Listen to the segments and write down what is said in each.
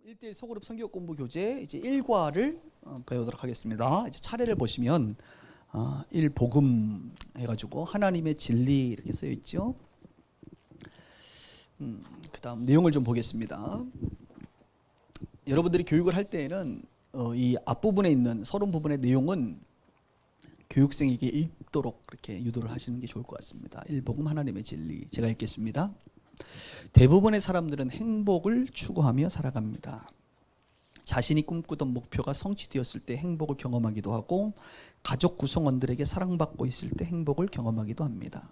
1대1 소그룹 성경 공부 교재 이제 1과를 배우도록 하겠습니다. 이제 차례를 보시면 1복음 해가지고 하나님의 진리 이렇게 쓰여 있죠. 그다음 내용을 좀 보겠습니다. 여러분들이 교육을 할 때에는 이 앞부분에 있는 서론 부분의 내용은 교육생에게 읽도록 이렇게 유도를 하시는 게 좋을 것 같습니다. 1복음 하나님의 진리, 제가 읽겠습니다. 대부분의 사람들은 행복을 추구하며 살아갑니다. 자신이 꿈꾸던 목표가 성취되었을 때 행복을 경험하기도 하고, 가족 구성원들에게 사랑받고 있을 때 행복을 경험하기도 합니다.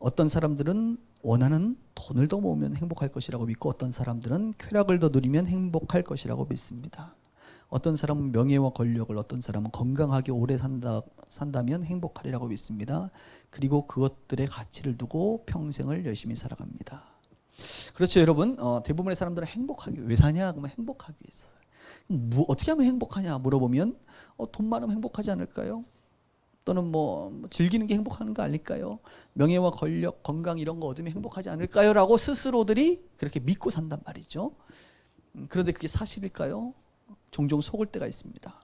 어떤 사람들은 원하는 돈을 더 모으면 행복할 것이라고 믿고, 어떤 사람들은 쾌락을 더 누리면 행복할 것이라고 믿습니다. 어떤 사람은 명예와 권력을, 어떤 사람은 건강하게 오래 산다면 행복하리라고 믿습니다. 그리고 그것들의 가치를 두고 평생을 열심히 살아갑니다. 그렇죠, 여러분. 대부분의 사람들은 행복하기 왜 사냐? 그러면 행복하기 위해서. 어떻게 하면 행복하냐 물어보면 돈 많으면 행복하지 않을까요? 또는 뭐 즐기는 게 행복한 거 아닐까요? 명예와 권력, 건강 이런 거 얻으면 행복하지 않을까요? 라고 스스로들이 그렇게 믿고 산단 말이죠. 그런데 그게 사실일까요? 종종 속을 때가 있습니다.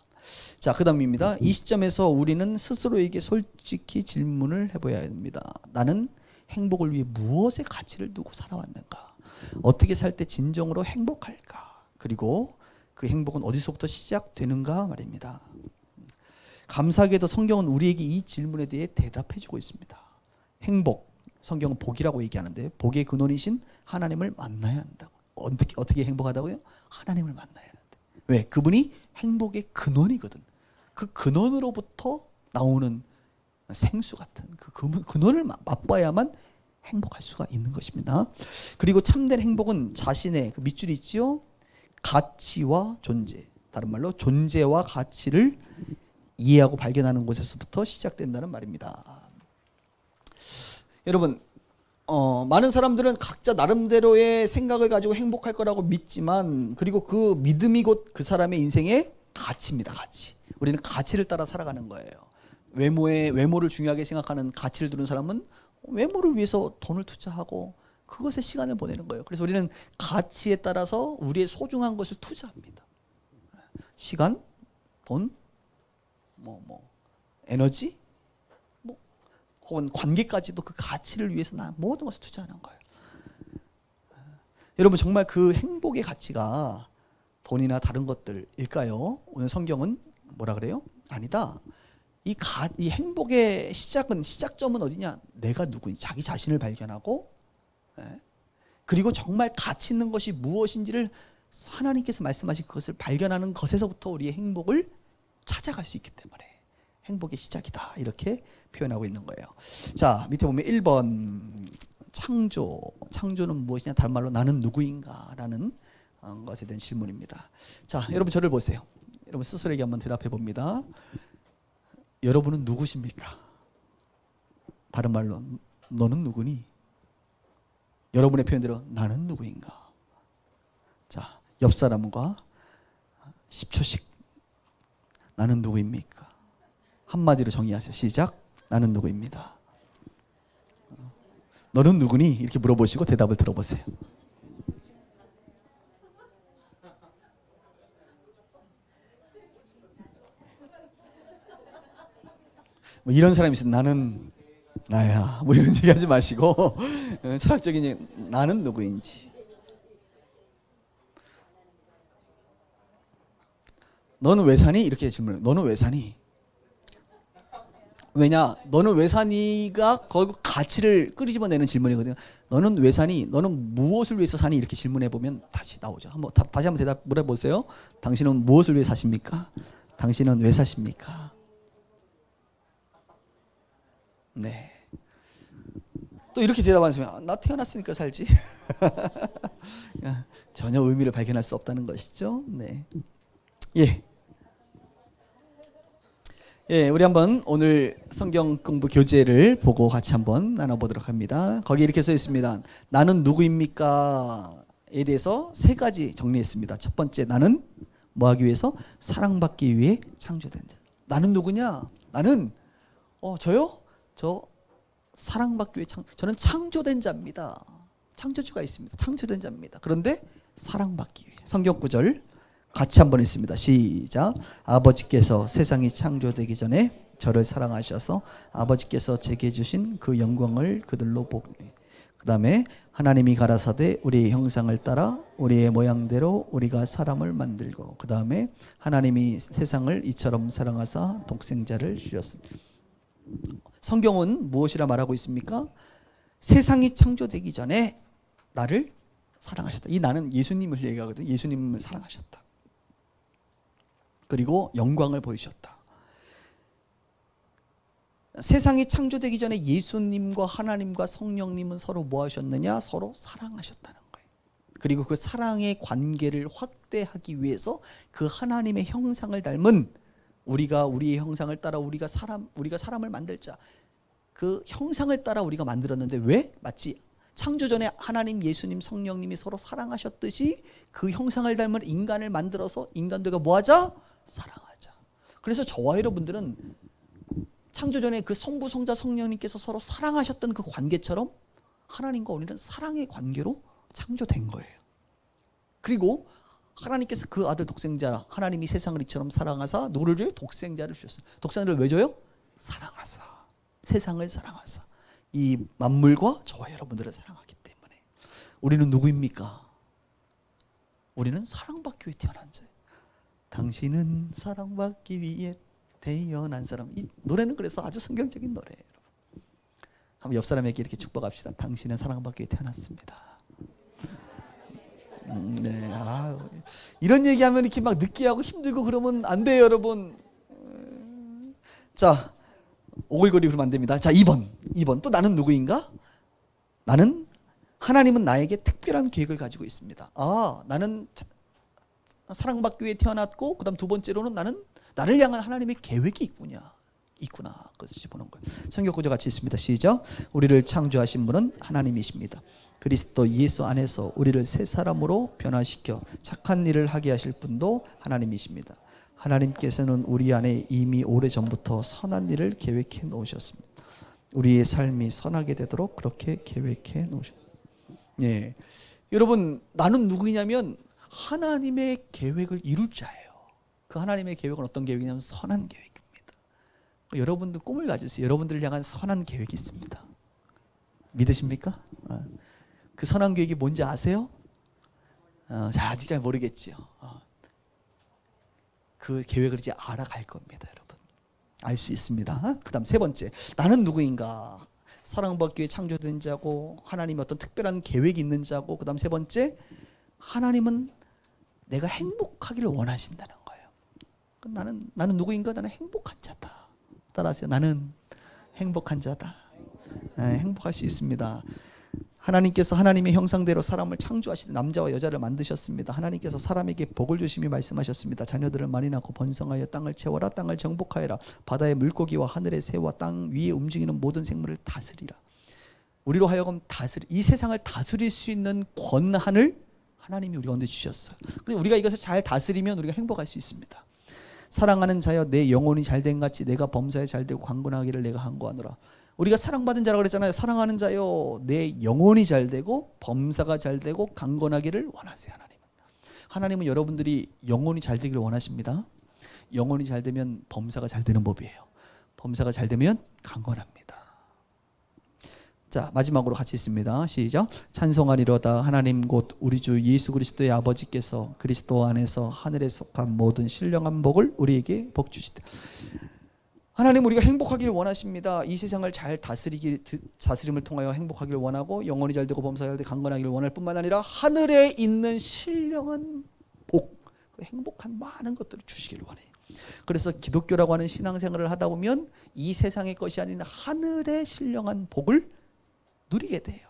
자, 그 다음입니다. 이 시점에서 우리는 스스로에게 솔직히 질문을 해봐야 합니다. 나는 행복을 위해 무엇의 가치를 두고 살아왔는가? 어떻게 살 때 진정으로 행복할까? 그리고 그 행복은 어디서부터 시작되는가 말입니다. 감사하게도 성경은 우리에게 이 질문에 대해 대답해주고 있습니다. 행복, 성경은 복이라고 얘기하는데, 복의 근원이신 하나님을 만나야 한다고. 어떻게 행복하다고요? 하나님을 만나야 한다. 왜? 그분이 행복의 근원이거든. 그 근원으로부터 나오는 생수 같은 그 근원을 맛봐야만 행복할 수가 있는 것입니다. 그리고 참된 행복은 자신의 그 밑줄이 있지요. 가치와 존재, 다른 말로 존재와 가치를 이해하고 발견하는 곳에서부터 시작된다는 말입니다. 여러분, 많은 사람들은 각자 나름대로의 생각을 가지고 행복할 거라고 믿지만, 그리고 그 믿음이 곧 그 사람의 인생의 가치입니다. 가치. 우리는 가치를 따라 살아가는 거예요. 외모를 중요하게 생각하는 가치를 두는 사람은 외모를 위해서 돈을 투자하고 그것에 시간을 보내는 거예요. 그래서 우리는 가치에 따라서 우리의 소중한 것을 투자합니다. 시간, 돈, 에너지, 혹은 관계까지도 그 가치를 위해서 나 모든 것을 투자하는 거예요. 여러분, 정말 그 행복의 가치가 돈이나 다른 것들일까요? 오늘 성경은 뭐라 그래요? 아니다. 이 행복의 시작점은 어디냐? 내가 누구인지, 자기 자신을 발견하고, 그리고 정말 가치 있는 것이 무엇인지를 하나님께서 말씀하신 그것을 발견하는 것에서부터 우리의 행복을 찾아갈 수 있기 때문에 행복의 시작이다, 이렇게 표현하고 있는 거예요. 자, 밑에 보면 1번 창조는 무엇이냐? 다른 말로 나는 누구인가? 라는 것에 대한 질문입니다. 자, 여러분 저를 보세요. 여러분 스스로에게 한번 대답해 봅니다. 여러분은 누구십니까? 다른 말로 너는 누구니? 여러분의 표현대로 나는 누구인가? 자, 옆 사람과 10초씩 나는 누구입니까? 한마디로 정의하세요. 시작. 나는 누구입니다. 너는 누구니? 이렇게 물어보시고 대답을 들어보세요. 뭐 이런 사람이 있으면 나는 나야, 뭐 이런 얘기 하지 마시고 철학적인 나는 누구인지. 너는 왜 사니? 이렇게 질문해요. 너는 왜 사니? 왜냐? 너는 왜 사니가 결국 가치를 끄집어내는 질문이거든요. 너는 왜 사니? 너는 무엇을 위해서 사니? 이렇게 질문해 보면 다시 나오죠. 다시 한번 대답을 해보세요. 당신은 무엇을 위해 사십니까? 당신은 왜 사십니까? 네. 또 이렇게 대답하시면 나 태어났으니까 살지. 전혀 의미를 발견할 수 없다는 것이죠. 네. 예, 우리 한번 오늘 성경 공부 교재를 보고 같이 한번 나눠보도록 합니다. 거기 이렇게 써 있습니다. 나는 누구입니까?에 대해서 세 가지 정리했습니다. 첫 번째, 나는 뭐 하기 위해서? 사랑받기 위해 창조된 자. 나는 누구냐? 나는 저요? 저 사랑받기 위해 저는 창조된 자입니다. 창조주가 있습니다. 창조된 자입니다. 그런데 사랑받기 위해. 성경 구절 같이 한번 읽습니다. 시작. 아버지께서 세상이 창조되기 전에 저를 사랑하셔서 아버지께서 제게 주신 그 영광을 그들로 보기. 그 다음에 하나님이 가라사대 우리의 형상을 따라 우리의 모양대로 우리가 사람을 만들고, 그 다음에 하나님이 세상을 이처럼 사랑하사 독생자를 주셨습니다. 성경은 무엇이라 말하고 있습니까? 세상이 창조되기 전에 나를 사랑하셨다. 이 나는 예수님을 얘기하거든요. 예수님을 사랑하셨다. 그리고 영광을 보이셨다. 세상이 창조되기 전에 예수님과 하나님과 성령님은 서로 뭐 하셨느냐? 서로 사랑하셨다는 거예요. 그리고 그 사랑의 관계를 확대하기 위해서 그 하나님의 형상을 닮은 우리의 형상을 따라 우리가 사람을 만들자. 그 형상을 따라 우리가 만들었는데 왜? 마치 창조 전에 하나님, 예수님, 성령님이 서로 사랑하셨듯이 그 형상을 닮은 인간을 만들어서 인간들과 뭐 하자? 사랑하자. 그래서 저와 여러분들은 창조 전에 그 성부, 성자, 성령님께서 서로 사랑하셨던 그 관계처럼 하나님과 우리는 사랑의 관계로 창조된 거예요. 그리고 하나님께서 그 아들 독생자, 하나님이 세상을 이처럼 사랑하사 누구를 줘요? 독생자를 주셨어요. 독생자를 왜 줘요? 사랑하사. 세상을 사랑하사. 이 만물과 저와 여러분들을 사랑하기 때문에. 우리는 누구입니까? 우리는 사랑받기 위해 태어난 자예요. 당신은 사랑받기 위해 태어난 사람. 이 노래는 그래서 아주 성경적인 노래예요. 한번 옆 사람에게 이렇게 축복합시다. 당신은 사랑받기 위해 태어났습니다. 네. 이런 얘기하면 이렇게 막 느끼하고 힘들고 그러면 안 돼요, 여러분. 자, 오글거리고 그러면 안 됩니다. 자, 2번. 또 나는 누구인가? 하나님은 나에게 특별한 계획을 가지고 있습니다. 나는 사랑받기 위해 태어났고, 그 다음 두 번째로는 나를 향한 하나님의 계획이 있구나. 그것을 보는 거예요. 성경 구절 같이 있습니다. 시작. 우리를 창조하신 분은 하나님이십니다. 그리스도 예수 안에서 우리를 새 사람으로 변화시켜 착한 일을 하게 하실 분도 하나님이십니다. 하나님께서는 우리 안에 이미 오래전부터 선한 일을 계획해 놓으셨습니다. 우리의 삶이 선하게 되도록 그렇게 계획해 놓으셨습니다. 예. 여러분, 나는 누구냐면 하나님의 계획을 이룰 자예요. 그 하나님의 계획은 어떤 계획이냐면 선한 계획입니다. 여러분도 꿈을 가지세요. 여러분들을 향한 선한 계획이 있습니다. 믿으십니까? 그 선한 계획이 뭔지 아세요? 아직 잘 모르겠지요. 그 계획을 이제 알아갈 겁니다, 여러분. 알 수 있습니다. 그 다음 세 번째, 나는 누구인가? 사랑받기 위해 창조된 자고, 하나님의 어떤 특별한 계획이 있는 자고, 그 다음 세 번째, 하나님은 내가 행복하기를 원하신다는 거예요. 나는 누구인가? 나는 행복한 자다. 따라하세요. 나는 행복한 자다. 행복할 수 있습니다. 하나님께서 하나님의 형상대로 사람을 창조하시되 남자와 여자를 만드셨습니다. 하나님께서 사람에게 복을 주심이 말씀하셨습니다. 자녀들을 많이 낳고 번성하여 땅을 채워라. 땅을 정복하여라. 바다의 물고기와 하늘의 새와 땅 위에 움직이는 모든 생물을 다스리라. 우리로 하여금 이 세상을 다스릴 수 있는 권한을 하나님이 우리 가운데 주셨어요. 그래서 우리가 이것을 잘 다스리면 우리가 행복할 수 있습니다. 사랑하는 자여 내 영혼이 잘된 같이 내가 범사에 잘되고 강건하기를 내가 간구하노라. 우리가 사랑받은 자라고 그랬잖아요. 사랑하는 자여 내 영혼이 잘되고 범사가 잘되고 강건하기를 원하세요. 하나님은 여러분들이 영혼이 잘되기를 원하십니다. 영혼이 잘되면 범사가 잘되는 법이에요. 범사가 잘되면 강건합니다. 자, 마지막으로 같이 있습니다. 시작. 찬송하리로다. 하나님 곧 우리 주 예수 그리스도의 아버지께서 그리스도 안에서 하늘에 속한 모든 신령한 복을 우리에게 복 주시되. 하나님, 우리가 행복하기를 원하십니다. 이 세상을 잘 다스림을 통하여 행복하기를 원하고, 영혼이 잘되고 범사가 잘되고 강건하기를 원할 뿐만 아니라 하늘에 있는 신령한 복, 행복한 많은 것들을 주시기를 원해요. 그래서 기독교라고 하는 신앙생활을 하다 보면 이 세상의 것이 아닌 하늘의 신령한 복을 누리게 돼요.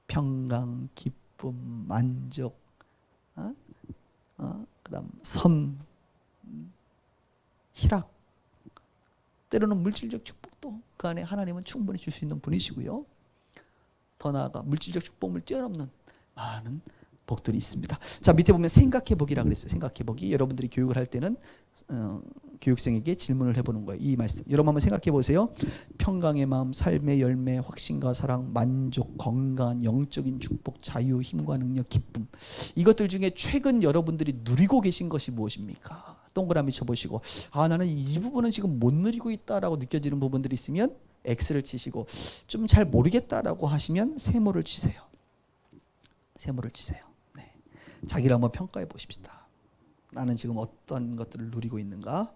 평강, 기쁨, 만족, 그다음 선, 희락, 때로는 물질적 축복도 그 안에 하나님은 충분히 줄 수 있는 분이시고요. 더 나아가 물질적 축복을 뛰어넘는 많은 복들이 있습니다. 자, 밑에 보면 생각해보기라 그랬어요. 생각해보기. 여러분들이 교육을 할 때는 교육생에게 질문을 해보는 거예요. 이 말씀 여러분 한번 생각해 보세요. 평강의 마음, 삶의 열매, 확신과 사랑, 만족, 건강, 영적인 축복, 자유, 힘과 능력, 기쁨, 이것들 중에 최근 여러분들이 누리고 계신 것이 무엇입니까? 동그라미 쳐보시고, 아, 나는 이 부분은 지금 못 누리고 있다라고 느껴지는 부분들이 있으면 X를 치시고, 좀 잘 모르겠다라고 하시면 세모를 치세요. 세모를 치세요. 네. 자기를 한번 평가해 보십시다. 나는 지금 어떤 것들을 누리고 있는가?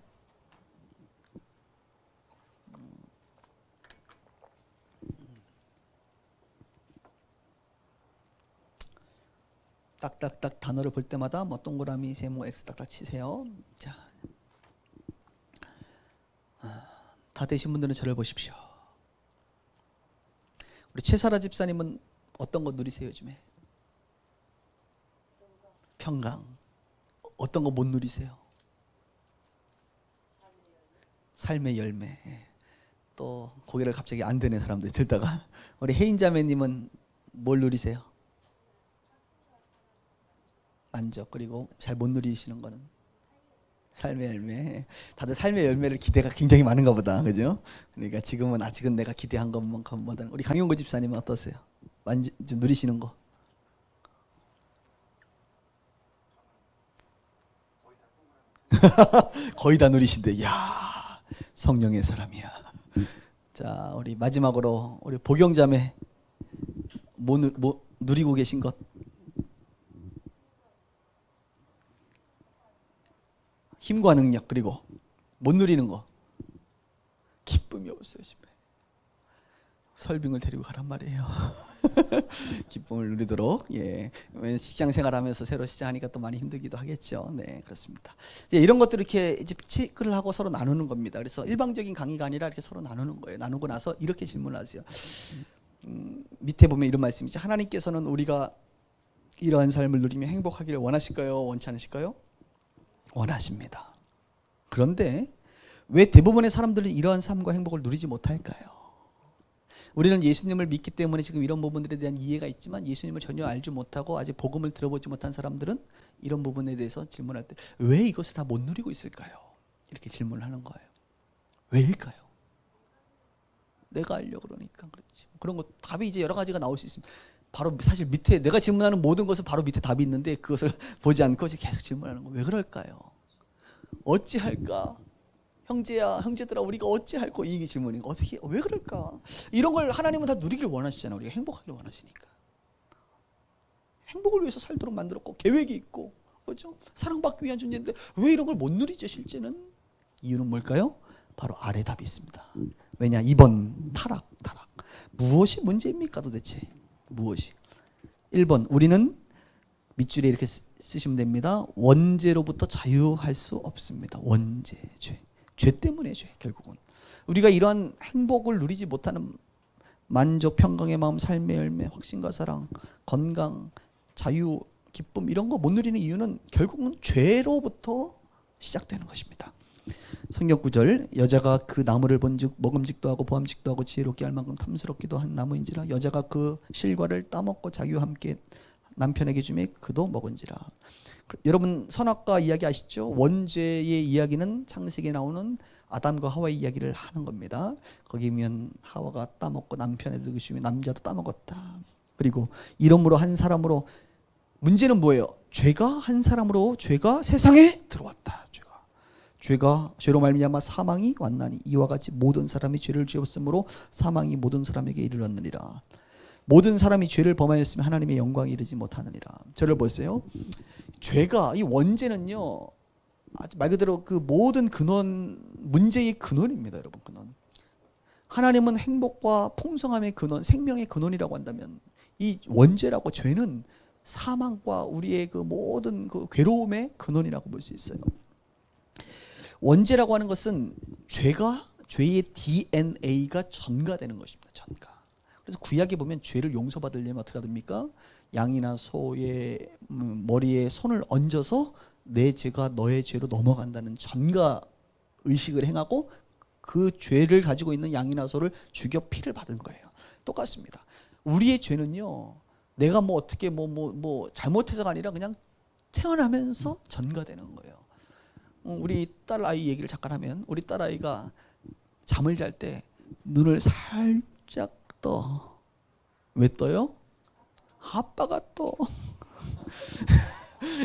딱딱딱 단어를 볼 때마다 뭐 동그라미, 세모, X 딱딱 치세요. 자, 다 되신 분들은 저를 보십시오. 우리 최사라 집사님은 어떤 거 누리세요 요즘에? 평강. 어떤 거 못 누리세요? 삶의 열매. 또 고개를 갑자기 안 드는 사람들이 들다가 우리 혜인 자매님은 뭘 누리세요? 만족. 그리고 잘 못 누리시는 거는 삶의 열매. 다들 삶의 열매를 기대가 굉장히 많은가 보다, 그죠? 그러니까 지금은 아직은 내가 기대한 것만큼보다는. 우리 강용구 집사님은 어떠세요? 좀 누리시는 거? 거의 다 누리신데, 야, 성령의 사람이야. 자, 우리 마지막으로 우리 보경자매 뭐 누리고 계신 것? 힘과 능력. 그리고 못 누리는 거, 기쁨이 없어요. 집에 설빙을 데리고 가란 말이에요. 기쁨을 누리도록. 예, 직장 생활하면서 새로 시작하니까 또 많이 힘들기도 하겠죠. 네, 그렇습니다. 이런 것들을 이렇게 이제 체크를 하고 서로 나누는 겁니다. 그래서 일방적인 강의가 아니라 이렇게 서로 나누는 거예요. 나누고 나서 이렇게 질문하세요. 밑에 보면 이런 말씀이죠. 하나님께서는 우리가 이러한 삶을 누리며 행복하기를 원하실까요? 원치 않으실까요? 원하십니다. 그런데 왜 대부분의 사람들은 이러한 삶과 행복을 누리지 못할까요? 우리는 예수님을 믿기 때문에 지금 이런 부분들에 대한 이해가 있지만 예수님을 전혀 알지 못하고 아직 복음을 들어보지 못한 사람들은 이런 부분에 대해서 질문할 때 왜 이것을 다 못 누리고 있을까요? 이렇게 질문을 하는 거예요. 왜일까요? 내가 알려고 그러니까 그렇지. 그런 거 답이 이제 여러 가지가 나올 수 있습니다. 바로 사실 밑에 내가 질문하는 모든 것은 바로 밑에 답이 있는데 그것을 보지 않고 계속 질문하는 거. 왜 그럴까요? 어찌할까? 형제야, 형제들아, 우리가 어찌할까? 이게 질문인 거. 어떻게, 왜 그럴까? 이런 걸 하나님은 다 누리길 원하시잖아. 우리가 행복하길 원하시니까. 행복을 위해서 살도록 만들었고 계획이 있고, 그렇죠? 사랑받기 위한 존재인데 왜 이런 걸 못 누리죠? 실제는 이유는 뭘까요? 바로 아래 답이 있습니다. 왜냐? 2번 타락. 무엇이 문제입니까 도대체? 무엇이? 1번 우리는 밑줄에 이렇게 쓰시면 됩니다. 원죄로부터 자유할 수 없습니다. 원죄, 죄 때문에 죄. 결국은 우리가 이러한 행복을 누리지 못하는 만족, 평강의 마음, 삶의 열매, 확신과 사랑, 건강, 자유, 기쁨 이런 거 못 누리는 이유는 결국은 죄로부터 시작되는 것입니다. 성경 구절, 여자가 그 나무를 본즉 먹음직도 하고 보암직도 하고 지혜롭게 할 만큼 탐스럽기도 한 나무인지라 여자가 그 실과를 따먹고 자기와 함께 남편에게 주매 그도 먹은지라. 여러분 선악과 이야기 아시죠? 원죄의 이야기는 창세기에 나오는 아담과 하와의 이야기를 하는 겁니다. 거기 보면 하와가 따먹고 남편에게 주며 남자도 따먹었다. 그리고 이러므로 한 사람으로 문제는 뭐예요? 죄가 한 사람으로 죄가 세상에 들어왔다. 죄로 말미암아 사망이 왔나니 이와 같이 모든 사람이 죄를 지었으므로 사망이 모든 사람에게 이르렀느니라. 모든 사람이 죄를 범하였으면 하나님의 영광에 이르지 못하느니라. 저를 보세요. 죄가 이 원죄는요 말 그대로 그 모든 근원, 문제의 근원입니다. 여러분, 근원. 하나님은 행복과 풍성함의 근원, 생명의 근원이라고 한다면 이 원죄라고 죄는 사망과 우리의 그 모든 그 괴로움의 근원이라고 볼 수 있어요. 원죄라고 하는 것은 죄의 DNA가 전가되는 것입니다. 전가. 그래서 구약에 보면 죄를 용서받으려면 어떻게 합니까? 양이나 소의 머리에 손을 얹어서 내 죄가 너의 죄로 넘어간다는 전가 의식을 행하고 그 죄를 가지고 있는 양이나 소를 죽여 피를 받은 거예요. 똑같습니다. 우리의 죄는요 내가 뭐 어떻게 뭐 잘못해서가 아니라 그냥 태어나면서 전가되는 거예요. 우리 딸 아이 얘기를 잠깐 하면, 우리 딸 아이가 잠을 잘 때 눈을 살짝 떠. 왜 떠요? 아빠가 떠.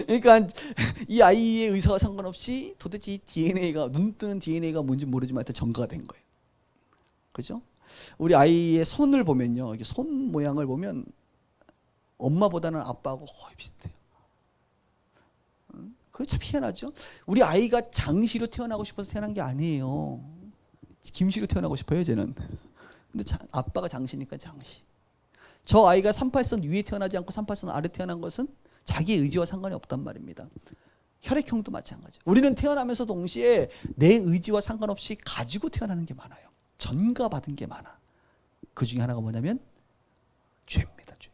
그러니까 이 아이의 의사와 상관없이 도대체 이 DNA가, 눈 뜨는 DNA가 뭔지 모르지만 하여튼 전가가 된 거예요. 그죠? 우리 아이의 손을 보면요, 이게 손 모양을 보면 엄마보다는 아빠하고 거의 비슷해요. 그게 참 희한하죠? 우리 아이가 장시로 태어나고 싶어서 태어난 게 아니에요. 김씨로 태어나고 싶어요, 쟤는. 근데 아빠가 장시니까 장시. 저 아이가 38선 위에 태어나지 않고 38선 아래 태어난 것은 자기의 의지와 상관이 없단 말입니다. 혈액형도 마찬가지. 우리는 태어나면서 동시에 내 의지와 상관없이 가지고 태어나는 게 많아요. 전가받은 게 많아. 그 중에 하나가 뭐냐면 죄입니다. 죄.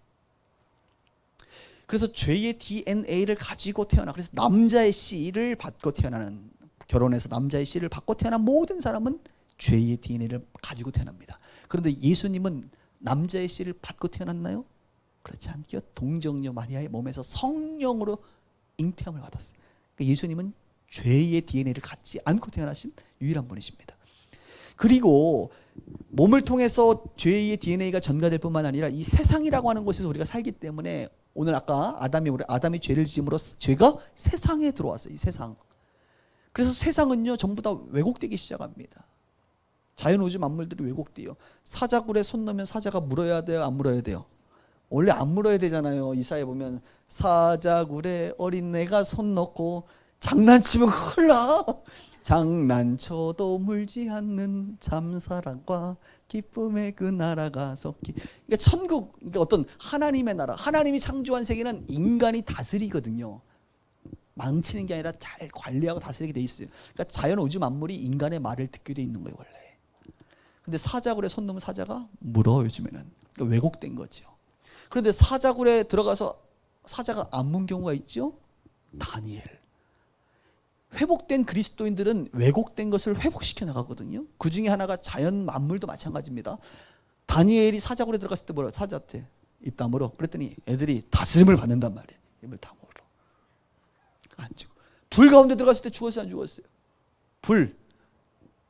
그래서 죄의 DNA를 가지고 태어나, 그래서 남자의 씨를 받고 태어나는, 결혼해서 남자의 씨를 받고 태어난 모든 사람은 죄의 DNA를 가지고 태어납니다. 그런데 예수님은 남자의 씨를 받고 태어났나요? 그렇지 않죠. 동정녀 마리아의 몸에서 성령으로 잉태함을 받았어요. 그러니까 예수님은 죄의 DNA를 갖지 않고 태어나신 유일한 분이십니다. 그리고 몸을 통해서 죄의 DNA가 전가될 뿐만 아니라 이 세상이라고 하는 곳에서 우리가 살기 때문에, 오늘 아까 아담이 죄를 지음으로 죄가 세상에 들어왔어요. 이 세상. 그래서 세상은요 전부 다 왜곡되기 시작합니다. 자연 우주 만물들이 왜곡돼요. 사자굴에 손 넣으면 사자가 물어야 돼요, 안 물어야 돼요? 원래 안 물어야 되잖아요. 이사에 보면 사자굴에 어린애가 손 넣고 장난치면 큰일 나. 장난쳐도 물지 않는 잠사랑과 기쁨의 그 나라가 섞이. 그러니까 천국, 그러니까 어떤 하나님의 나라, 하나님이 창조한 세계는 인간이 다스리거든요. 망치는 게 아니라 잘 관리하고 다스리게 돼 있어요. 그러니까 자연 우주 만물이 인간의 말을 듣게 돼 있는 거예요, 원래. 근데 사자굴에 손 넣으면 사자가 물어, 요즘에는. 그러니까 왜곡된 거죠. 그런데 사자굴에 들어가서 사자가 안 문 경우가 있죠. 다니엘. 회복된 그리스도인들은 왜곡된 것을 회복시켜 나가거든요. 그 중에 하나가 자연 만물도 마찬가지입니다. 다니엘이 사자굴에 들어갔을 때 뭐라, 사자한테 입 다물어. 그랬더니 애들이 다스림을 받는단 말이에요. 입을 다물어. 안 죽어. 불 가운데 들어갔을 때 죽었어요, 안 죽었어요? 불.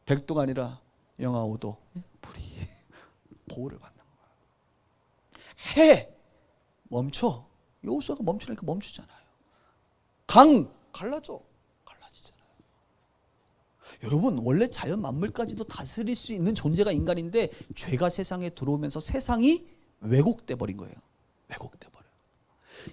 100도가 아니라 영하 5도. 불이 보호를 받는 거야. 해. 멈춰. 여호수아가 멈추니까 멈추잖아요. 강. 갈라져. 여러분, 원래 자연 만물까지도 다스릴 수 있는 존재가 인간인데 죄가 세상에 들어오면서 세상이 왜곡돼 버린 거예요. 왜곡돼 버려요.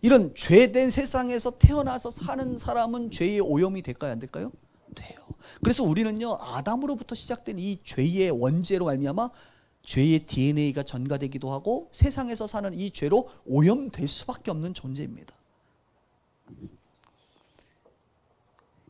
이런 죄된 세상에서 태어나서 사는 사람은 죄의 오염이 될까요, 안 될까요? 돼요. 그래서 우리는요, 아담으로부터 시작된 이 죄의 원죄로 말미암아 죄의 DNA가 전가되기도 하고 세상에서 사는 이 죄로 오염될 수밖에 없는 존재입니다.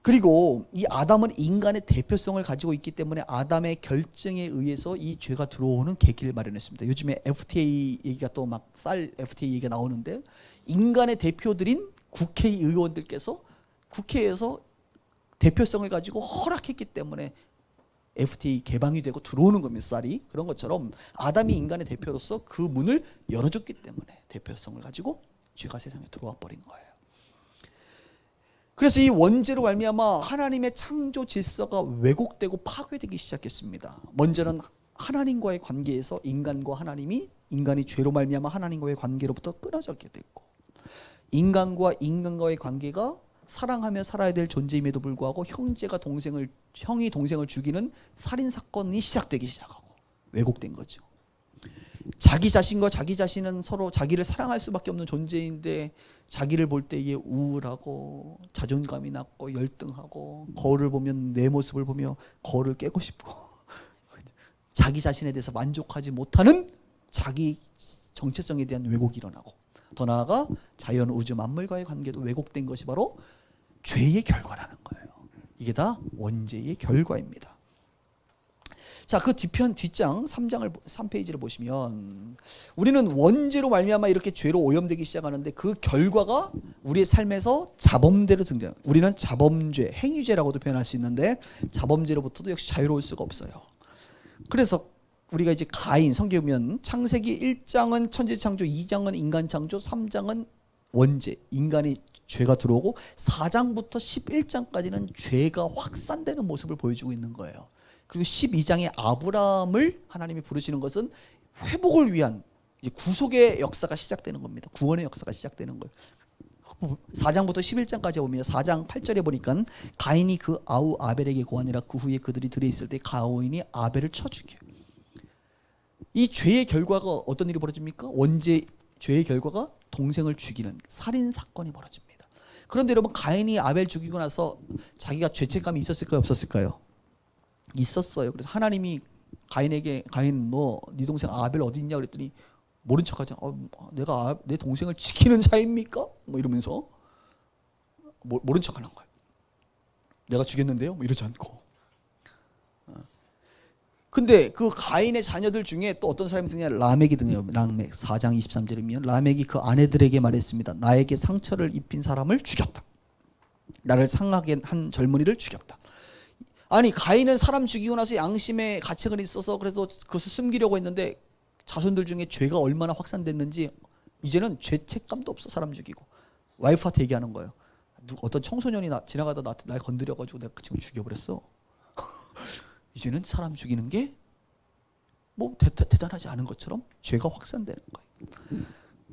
그리고 이 아담은 인간의 대표성을 가지고 있기 때문에 아담의 결정에 의해서 이 죄가 들어오는 계기를 마련했습니다. 요즘에 FTA 얘기가 또 막 쌀 FTA 얘기가 나오는데, 인간의 대표들인 국회의원들께서 국회에서 대표성을 가지고 허락했기 때문에 FTA 개방이 되고 들어오는 겁니다. 쌀이. 그런 것처럼 아담이 인간의 대표로서 그 문을 열어줬기 때문에 대표성을 가지고 죄가 세상에 들어와 버린 거예요. 그래서 이 원죄로 말미암아 하나님의 창조 질서가 왜곡되고 파괴되기 시작했습니다. 먼저는 하나님과의 관계에서 인간과 하나님이, 인간이 죄로 말미암아 하나님과의 관계로부터 끊어졌게 됐고, 인간과 인간과의 관계가 사랑하며 살아야 될 존재임에도 불구하고 형이 동생을 죽이는 살인 사건이 시작되기 시작하고 왜곡된 거죠. 자기 자신과 자기 자신은 서로 자기를 사랑할 수밖에 없는 존재인데, 자기를 볼 때에 우울하고 자존감이 낮고 열등하고, 거울을 보면 내 모습을 보며 거울을 깨고 싶고 자기 자신에 대해서 만족하지 못하는 자기 정체성에 대한 왜곡이 일어나고, 더 나아가 자연 우주 만물과의 관계도 왜곡된 것이 바로 죄의 결과라는 거예요. 이게 다 원죄의 결과입니다. 자, 그 뒷장 3페이지를 보시면 우리는 원죄로 말미암아 이렇게 죄로 오염되기 시작하는데, 그 결과가 우리의 삶에서 자범죄로 등장해요. 우리는 자범죄, 행위죄라고도 표현할 수 있는데 자범죄로부터도 역시 자유로울 수가 없어요. 그래서 우리가 이제 가인 성경에 보면 창세기 1장은 천지창조, 2장은 인간창조, 3장은 원죄, 인간이 죄가 들어오고 4장부터 11장까지는 죄가 확산되는 모습을 보여주고 있는 거예요. 그리고 12장에 아브라함을 하나님이 부르시는 것은 회복을 위한 이제 구속의 역사가 시작되는 겁니다. 구원의 역사가 시작되는 거예요. 4장부터 11장까지 보면 4장 8절에 보니까 가인이 그 아우 아벨에게 고하니라. 그 후에 그들이 들에 있을 때 가인이 아벨을 쳐 죽여요. 이 죄의 결과가 어떤 일이 벌어집니까? 원죄 죄의 결과가 동생을 죽이는 살인 사건이 벌어집니다. 그런데 여러분, 가인이 아벨 죽이고 나서 자기가 죄책감이 있었을까요, 없었을까요? 있었어요. 그래서 하나님이 가인에게, 가인 너 네 동생 아벨 어디 있냐 그랬더니 모른 척하자. 내가 내 동생을 지키는 자입니까? 뭐 이러면서 모른 척하는 거예요. 내가 죽였는데요, 뭐 이러지 않고. 근데 그 가인의 자녀들 중에 또 어떤 사람이 드냐? 라멕이 드냐? 라멕 4장 23절이면 라멕이 그 아내들에게 말했습니다. 나에게 상처를 입힌 사람을 죽였다. 나를 상하게 한 젊은이를 죽였다. 아니, 가인은 사람 죽이고 나서 양심의 가책은 있어서 그래서 그것을 숨기려고 했는데 자손들 중에 죄가 얼마나 확산됐는지 이제는 죄책감도 없어. 사람 죽이고 와이프한테 얘기하는 거예요. 어떤 청소년이 지나가다 날 건드려가지고 내가 그 친구 죽여버렸어. 이제는 사람 죽이는 게 뭐 대단하지 않은 것처럼 죄가 확산되는 거예요.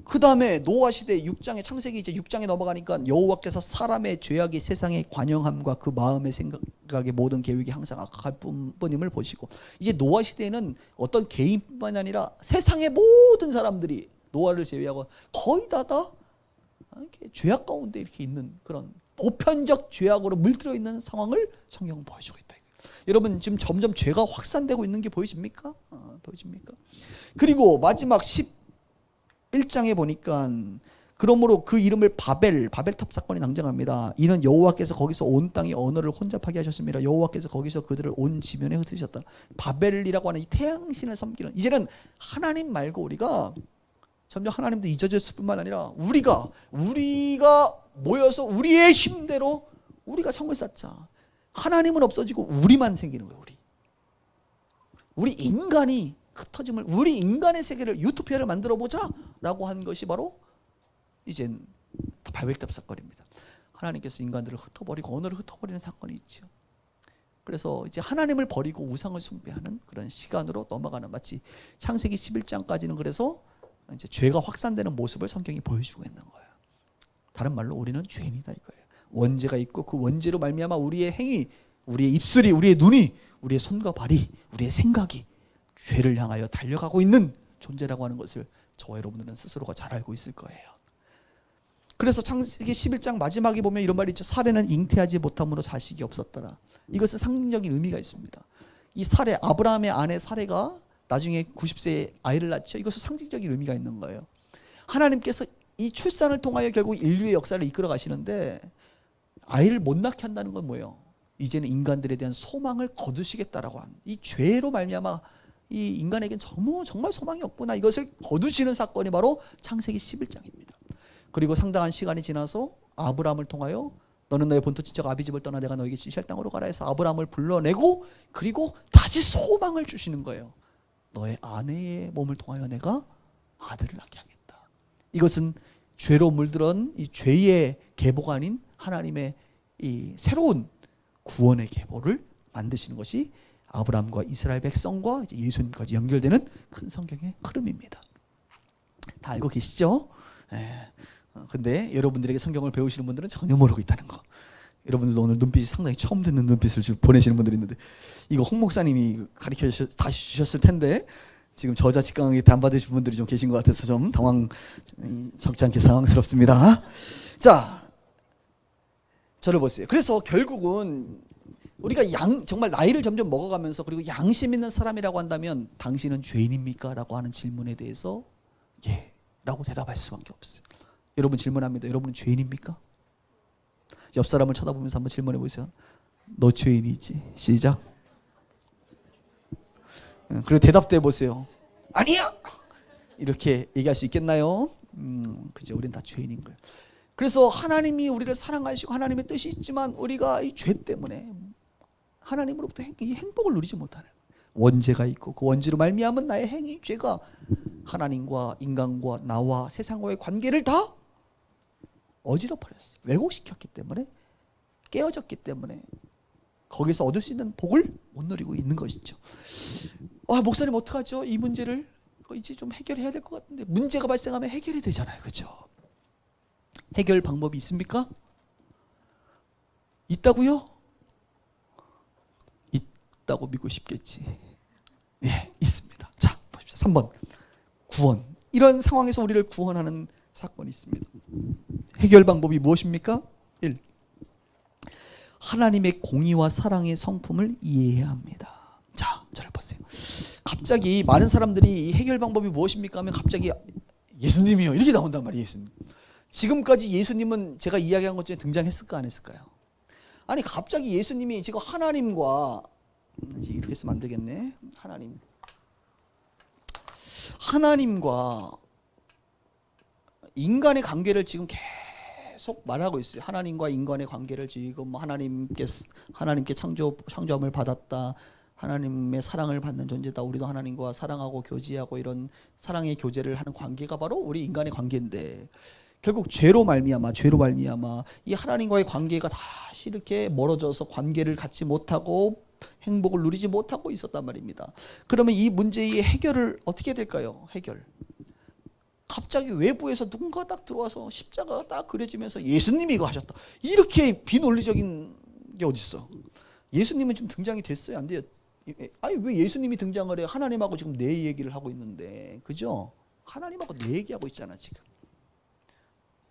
그 다음에 노아 시대 6장에 창세기 이제 6장에 넘어가니까 여호와께서 사람의 죄악이 세상의 관영함과 그 마음의 생각의 모든 계획이 항상 악할 뿐임을 보시고, 이제 노아 시대에는 어떤 개인뿐만 아니라 세상의 모든 사람들이 노아를 제외하고 거의 다 이렇게 죄악 가운데 이렇게 있는 그런 보편적 죄악으로 물들어 있는 상황을 성경은 보여주고 있다. 여러분, 지금 점점 죄가 확산되고 있는 게 보여집니까? 보여집니까? 그리고 마지막 11장에 보니까 그러므로 그 이름을 바벨탑 사건이 등장합니다. 이는 여호와께서 거기서 온 땅의 언어를 혼잡하게 하셨습니다. 여호와께서 거기서 그들을 온 지면에 흩으셨다. 바벨이라고 하는 이 태양신을 섬기는, 이제는 하나님 말고 우리가 점점 하나님도 잊어졌을 뿐만 아니라 우리가 모여서 우리의 힘대로 우리가 성을 쌓자. 하나님은 없어지고 우리만 생기는 거예요. 우리 인간이 흩어짐을, 우리 인간의 세계를, 유토피아를 만들어 보자 라고 한 것이 바로 이젠 바벨탑 사건입니다. 하나님께서 인간들을 흩어버리고 언어를 흩어버리는 사건이 있죠. 그래서 이제 하나님을 버리고 우상을 숭배하는 그런 시간으로 넘어가는, 마치 창세기 11장까지는 그래서 이제 죄가 확산되는 모습을 성경이 보여주고 있는 거예요. 다른 말로 우리는 죄인이다 이거예요. 원죄가 있고 그 원죄로 말미암아 우리의 행위, 우리의 입술이, 우리의 눈이, 우리의 손과 발이, 우리의 생각이 죄를 향하여 달려가고 있는 존재라고 하는 것을 저와 여러분들은 스스로가 잘 알고 있을 거예요. 그래서 창세기 11장 마지막에 보면 이런 말이 있죠. 사례는 잉태하지 못함으로 자식이 없었더라. 이것은 상징적인 의미가 있습니다. 이 사례, 아브라함의 아내 사례가 나중에 90세에 아이를 낳죠. 이것은 상징적인 의미가 있는 거예요. 하나님께서 이 출산을 통하여 결국 인류의 역사를 이끌어 가시는데, 아이를 못 낳게 한다는 건 뭐예요? 이제는 인간들에 대한 소망을 거두시겠다라고 하는, 이 죄로 말미암아 이 인간에겐 정말 소망이 없구나, 이것을 거두시는 사건이 바로 창세기 11장입니다. 그리고 상당한 시간이 지나서 아브라함을 통하여 너는 너의 본토 친척 아비집을 떠나 내가 너에게 지시할 땅으로 가라 해서 아브라함을 불러내고, 그리고 다시 소망을 주시는 거예요. 너의 아내의 몸을 통하여 내가 아들을 낳게 하겠다. 이것은 죄로 물들은 이 죄의 계보가 아닌 하나님의 이 새로운 구원의 계보를 만드시는 것이 아브라함과 이스라엘 백성과 이제 예수님까지 연결되는 큰 성경의 흐름입니다. 다 알고 계시죠? 근데 여러분들에게 성경을 배우시는 분들은 전혀 모르고 있다는 거. 여러분들도 오늘 눈빛이 상당히 처음 듣는 눈빛을 지금 보내시는 분들이 있는데, 이거 홍 목사님이 가르쳐 주셨을 텐데 지금 저자 직강에 안 받으신 분들이 좀 계신 것 같아서 좀 적지 않게 당황스럽습니다. 자, 저를 보세요. 그래서 결국은 우리가 정말 나이를 점점 먹어가면서, 그리고 양심 있는 사람이라고 한다면 당신은 죄인입니까? 라고 하는 질문에 대해서 예 라고 대답할 수밖에 없어요. 여러분 질문합니다. 여러분은 죄인입니까? 옆 사람을 쳐다보면서 한번 질문해 보세요. 너 죄인이지? 시작. 그리고 대답도 해보세요. 아니야! 이렇게 얘기할 수 있겠나요? 그죠. 우리는 다 죄인인 거예요. 그래서 하나님이 우리를 사랑하시고 하나님의 뜻이 있지만 우리가 이 죄 때문에 하나님으로부터 이 행복을 누리지 못하는, 원죄가 있고 그 원죄로 말미암은 나의 행위, 죄가 하나님과 인간과 나와 세상과의 관계를 다 어지럽혀버렸어요. 왜곡시켰기 때문에, 깨어졌기 때문에 거기서 얻을 수 있는 복을 못 누리고 있는 것이죠. 목사님 어떡하죠? 이 문제를 이제 좀 해결해야 될 것 같은데. 문제가 발생하면 해결이 되잖아요. 그렇죠? 해결 방법이 있습니까? 있다고요? 있다고 믿고 싶겠지. 예, 있습니다. 자, 보십시오. 3번. 구원. 이런 상황에서 우리를 구원하는 사건이 있습니다. 해결 방법이 무엇입니까? 1. 하나님의 공의와 사랑의 성품을 이해해야 합니다. 자, 저를 보세요. 갑자기 많은 사람들이 해결 방법이 무엇입니까 하면 갑자기 예수님이요 이렇게 나온단 말이에요. 예수님. 지금까지 예수님은 제가 이야기한 것 중에 등장했을까 안 했을까요? 아니 갑자기 예수님이 지금 하나님과, 이렇게 쓰면 안 되겠네. 하나님과 인간의 관계를 지금 계속 말하고 있어요. 하나님과 인간의 관계를 지금 하나님께 창조함을 받았다. 하나님의 사랑을 받는 존재다. 우리도 하나님과 사랑하고 교제하고 이런 사랑의 교제를 하는 관계가 바로 우리 인간의 관계인데, 결국 죄로 말미암아 이 하나님과의 관계가 다시 이렇게 멀어져서 관계를 갖지 못하고 행복을 누리지 못하고 있었단 말입니다. 그러면 이 문제의 해결을 어떻게 해야 될까요? 해결. 갑자기 외부에서 누군가 딱 들어와서 십자가가 딱 그려지면서 예수님이 이거 하셨다. 이렇게 비논리적인 게 어딨어? 예수님은 지금 등장이 됐어요? 안 돼요? 아니 왜 예수님이 등장을 해요? 하나님하고 지금 내 얘기를 하고 있는데, 그죠? 하나님하고 내 얘기하고 있잖아 지금.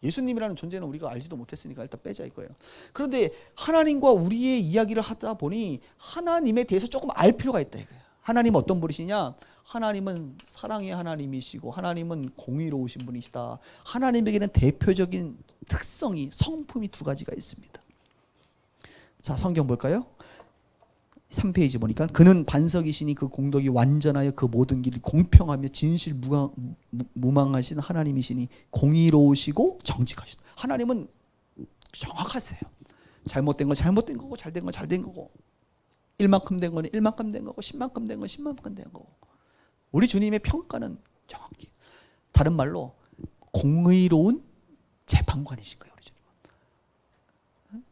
예수님이라는 존재는 우리가 알지도 못했으니까 일단 빼자 이거예요. 그런데 하나님과 우리의 이야기를 하다 보니 하나님에 대해서 조금 알 필요가 있다 이거예요. 하나님은 어떤 분이시냐? 하나님은 사랑의 하나님이시고 하나님은 공의로우신 분이시다. 하나님에게는 대표적인 특성이, 성품이 두 가지가 있습니다. 자, 성경 볼까요? 3페이지 보니까 그는 반석이시니 그 공덕이 완전하여 그 모든 길이 공평하며 진실 무망하신 하나님이시니 공의로우시고 정직하시다. 하나님은 정확하세요. 잘못된 건 잘못된 거고 잘된 건 잘된 거고, 1만큼 된 건 1만큼 된 거고 10만큼 된 건 10만큼 된 거고. 우리 주님의 평가는 정확히, 다른 말로 공의로운 재판관이신 거예요. 우리 주님은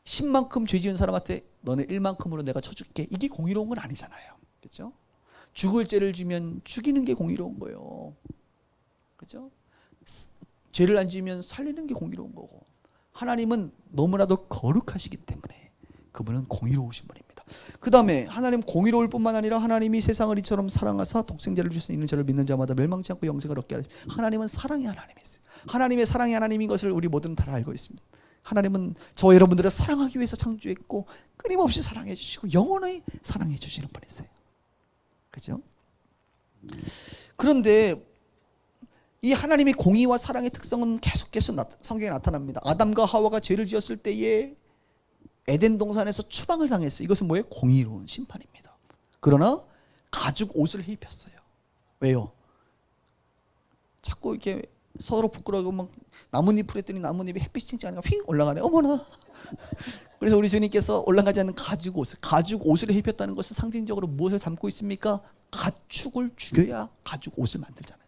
10만큼 죄 지은 사람한테 너네 1만큼으로 내가 쳐줄게, 이게 공의로운 건 아니잖아요. 그렇죠? 죽을 죄를 지면 죽이는 게 공의로운 거예요. 그렇죠? 죄를 안 지으면 살리는 게 공의로운 거고, 하나님은 너무나도 거룩하시기 때문에 그분은 공의로우신 분입니다. 그 다음에 하나님 공의로울 뿐만 아니라 하나님이 세상을 이처럼 사랑하사 독생자를 주신 이는 저를 믿는 자마다 멸망치 않고 영생을 얻게 하시니, 하나님은 사랑의 하나님이세요. 하나님의 사랑의 하나님인 것을 우리 모두는 다 알고 있습니다. 하나님은 저와 여러분들을 사랑하기 위해서 창조했고 끊임없이 사랑해 주시고 영원히 사랑해 주시는 분이세요. 그죠? 그런데 이 하나님의 공의와 사랑의 특성은 계속해서 성경에 나타납니다. 아담과 하와가 죄를 지었을 때에 에덴 동산에서 추방을 당했어요. 이것은 뭐예요? 공의로운 심판입니다. 그러나 가죽 옷을 입혔어요. 왜요? 자꾸 이렇게 서로 부끄러워하고 막 나뭇잎을 했더니 나뭇잎이 햇빛이 칭칭 하니까 휙 올라가네. 어머나. 그래서 우리 주님께서 올라가지 않는 가죽 옷을 입혔다는 것은 상징적으로 무엇을 담고 있습니까? 가축을 죽여야 가죽 옷을 만들잖아요.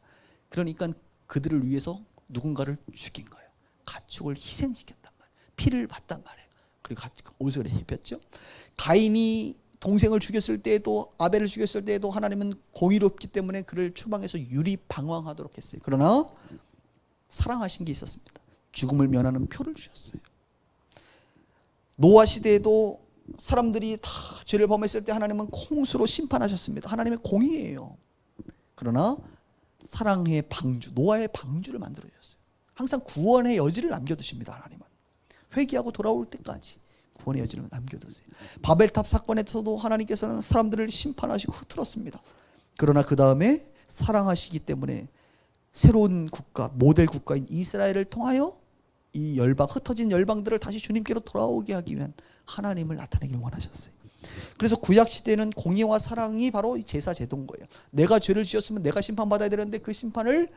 그러니까 그들을 위해서 누군가를 죽인 거예요. 가축을 희생시켰단 말이에요. 피를 봤단 말이에요. 그리고 옷을 입혔죠. 가인이 동생을 죽였을 때에도, 아벨을 죽였을 때에도 하나님은 공의롭기 때문에 그를 추방해서 유리방황하도록 했어요. 그러나 사랑하신 게 있었습니다. 죽음을 면하는 표를 주셨어요. 노아 시대에도 사람들이 다 죄를 범했을 때 하나님은 홍수로 심판하셨습니다. 하나님의 공의예요. 그러나 사랑의 방주, 노아의 방주를 만들어 주셨어요. 항상 구원의 여지를 남겨두십니다. 하나님은 회개하고 돌아올 때까지 구원의 여지를 남겨두세요. 바벨탑 사건에서도 하나님께서는 사람들을 심판하시고 흩트렀습니다. 그러나 그 다음에 사랑하시기 때문에 새로운 국가, 모델 국가인 이스라엘을 통하여 이 흩어진 열방들을 다시 주님께로 돌아오게 하기 위한 하나님을 나타내길 원하셨어요. 그래서 구약 시대는 공의와 사랑이 바로 제사 제도인 거예요. 내가 죄를 지었으면 내가 심판받아야 되는데 그 심판을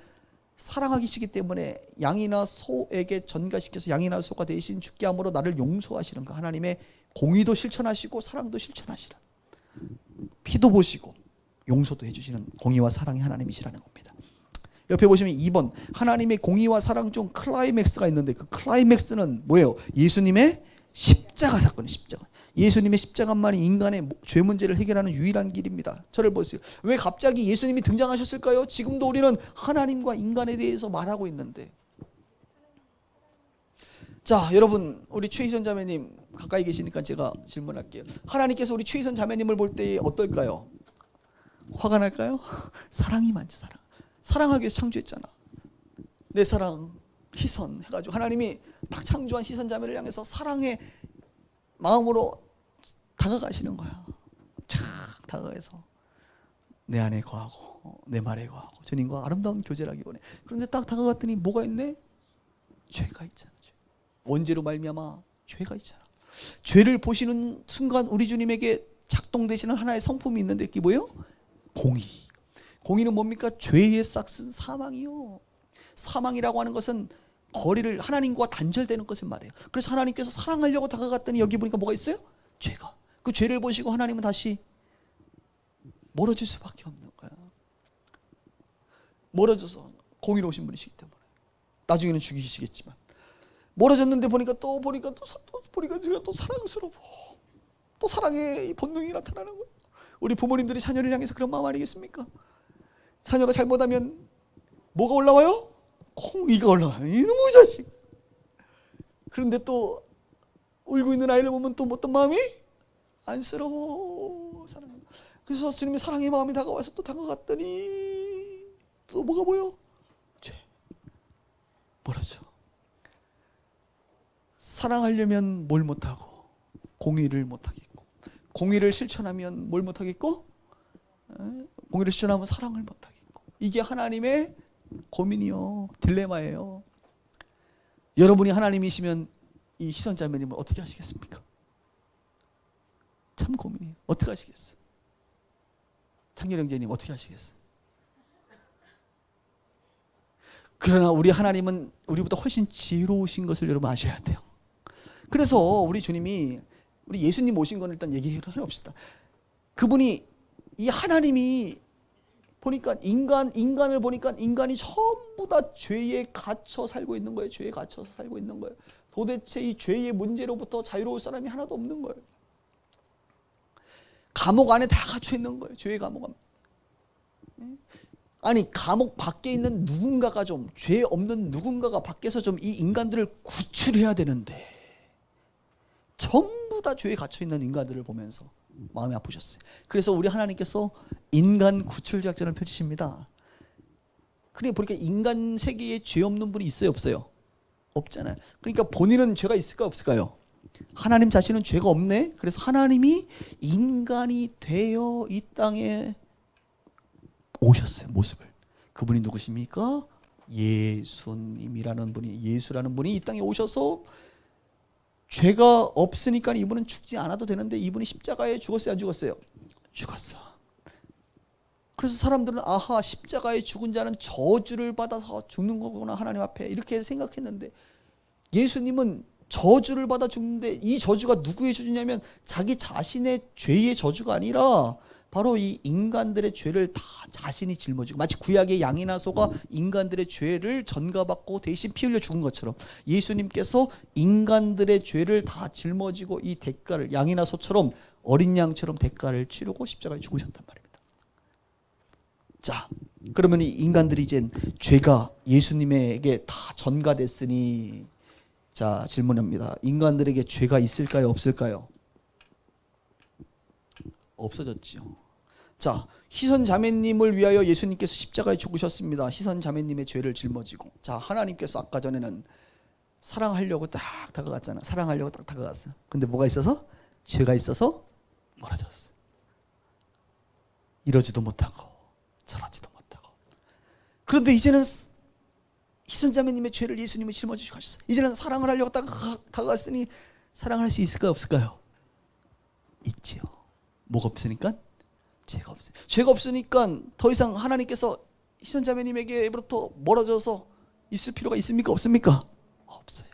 사랑하시기 때문에 양이나 소에게 전가시켜서 양이나 소가 대신 죽게 함으로 나를 용서하시는 거, 하나님의 공의도 실천하시고 사랑도 실천하시는, 피도 보시고 용서도 해주시는 공의와 사랑의 하나님이시라는 겁니다. 옆에 보시면 2번 하나님의 공의와 사랑 중 클라이맥스가 있는데 그 클라이맥스는 뭐예요? 예수님의 십자가 사건이에요. 십자가. 예수님의 십자가만이 인간의 죄 문제를 해결하는 유일한 길입니다. 저를 보세요. 왜 갑자기 예수님이 등장하셨을까요? 지금도 우리는 하나님과 인간에 대해서 말하고 있는데. 자, 여러분 우리 최희선 자매님 가까이 계시니까 제가 질문할게요. 하나님께서 우리 최희선 자매님을 볼 때 어떨까요? 화가 날까요? 사랑이 많죠. 사랑하기 위해서 창조했잖아. 내 사랑 희선 해가지고 하나님이 딱 창조한 희선 자매를 향해서 사랑의 마음으로 다가가시는 거야. 쫙 다가가서 내 안에 거하고 내 말에 거하고 주님과 아름다운 교제를 하기 원해. 그런데 딱 다가갔더니 뭐가 있네? 죄가 있잖아. 원죄로 말미암아 죄가 있잖아. 죄를 보시는 순간 우리 주님에게 작동되시는 하나의 성품이 있는데 그게 뭐예요? 공의. 공의는 뭡니까? 죄의 싹은 사망이요. 사망이라고 하는 것은 거리를 하나님과 단절되는 것을 말해요. 그래서 하나님께서 사랑하려고 다가갔더니 여기 보니까 뭐가 있어요? 죄가. 그 죄를 보시고 하나님은 다시 멀어질 수밖에 없는 거야. 멀어져서 공의로우신 분이시기 때문에 나중에는 죽이시겠지만 멀어졌는데 보니까 제가 또 사랑스러워. 또 사랑의 이 본능이 나타나는 거예요. 우리 부모님들이 자녀를 향해서 그런 마음 아니겠습니까? 자녀가 잘못하면 뭐가 올라와요? 공의가 올라와요. 이놈의 자식. 그런데 또 울고 있는 아이를 보면 또 어떤 마음이? 안쓰러워. 사랑. 그래서 주님의 사랑의 마음이 다가와서 또 다가갔더니 또 뭐가 보여? 죄. 멀어져. 사랑하려면 뭘 못하고 공의를 못하겠고 공의를 실천하면 뭘 못하겠고 공의를 실천하면 사랑을 못하겠고 이게 하나님의 고민이요. 딜레마예요. 여러분이 하나님이시면 이 희선자매님을 어떻게 하시겠습니까? 참 고민이에요. 어떻게 하시겠어요? 창렬 형제님 어떻게 하시겠어요? 그러나 우리 하나님은 우리보다 훨씬 지혜로우신 것을 여러분 아셔야 돼요. 그래서 우리 주님이 우리 예수님 오신 건 일단 얘기해 봅시다. 그분이 이 하나님이 보니까 인간을 보니까 인간이 전부 다 죄에 갇혀 살고 있는 거예요. 죄에 갇혀서 살고 있는 거예요. 도대체 이 죄의 문제로부터 자유로울 사람이 하나도 없는 거예요. 감옥 안에 다 갇혀 있는 거예요. 죄의 감옥 안에. 아니 감옥 밖에 있는 누군가가 좀 죄 없는 누군가가 밖에서 좀 이 인간들을 구출해야 되는데 전부 다 죄에 갇혀 있는 인간들을 보면서 마음이 아프셨어요. 그래서 우리 하나님께서 인간 구출 작전을 펼치십니다. 그러니까 보니까 인간 세계에 죄 없는 분이 있어요, 없어요? 없잖아요. 그러니까 본인은 죄가 있을까 없을까요? 하나님 자신은 죄가 없네. 그래서 하나님이 인간이 되어 이 땅에 오셨어요. 모습을. 그분이 누구십니까? 예수님이라는 분이 예수라는 분이 이 땅에 오셔서 죄가 없으니까 이분은 죽지 않아도 되는데 이분이 십자가에 죽었어요? 안 죽었어요? 죽었어. 그래서 사람들은 아하 십자가에 죽은 자는 저주를 받아서 죽는 거구나 하나님 앞에 이렇게 생각했는데 예수님은 저주를 받아 죽는데 이 저주가 누구의 저주냐면 자기 자신의 죄의 저주가 아니라 바로 이 인간들의 죄를 다 자신이 짊어지고 마치 구약의 양이나 소가 인간들의 죄를 전가받고 대신 피 흘려 죽은 것처럼 예수님께서 인간들의 죄를 다 짊어지고 이 대가를 양이나 소처럼 어린 양처럼 대가를 치르고 십자가에 죽으셨단 말입니다. 자, 그러면 이 인간들이 이젠 죄가 예수님에게 다 전가됐으니 자 질문합니다. 인간들에게 죄가 있을까요? 없을까요? 없어졌죠. 자, 희선 자매님을 위하여 예수님께서 십자가에 죽으셨습니다. 희선 자매님의 죄를 짊어지고. 자, 하나님께서 아까 전에는 사랑하려고 딱 다가갔잖아. 사랑하려고 딱 다가갔어. 근데 뭐가 있어서? 죄가 있어서 멀어졌어. 이러지도 못하고 저러지도 못하고. 그런데 이제는 희선 자매님의 죄를 예수님이 짊어지시고 가셨어요. 이제는 사랑을 하려고 딱 다가갔으니 사랑할 수 있을까요? 없을까요? 있지요. 뭐가 없으니까? 죄가 없어요. 죄가 없으니까 더 이상 하나님께서 희선 자매님에게부터 멀어져서 있을 필요가 있습니까? 없습니까? 없어요.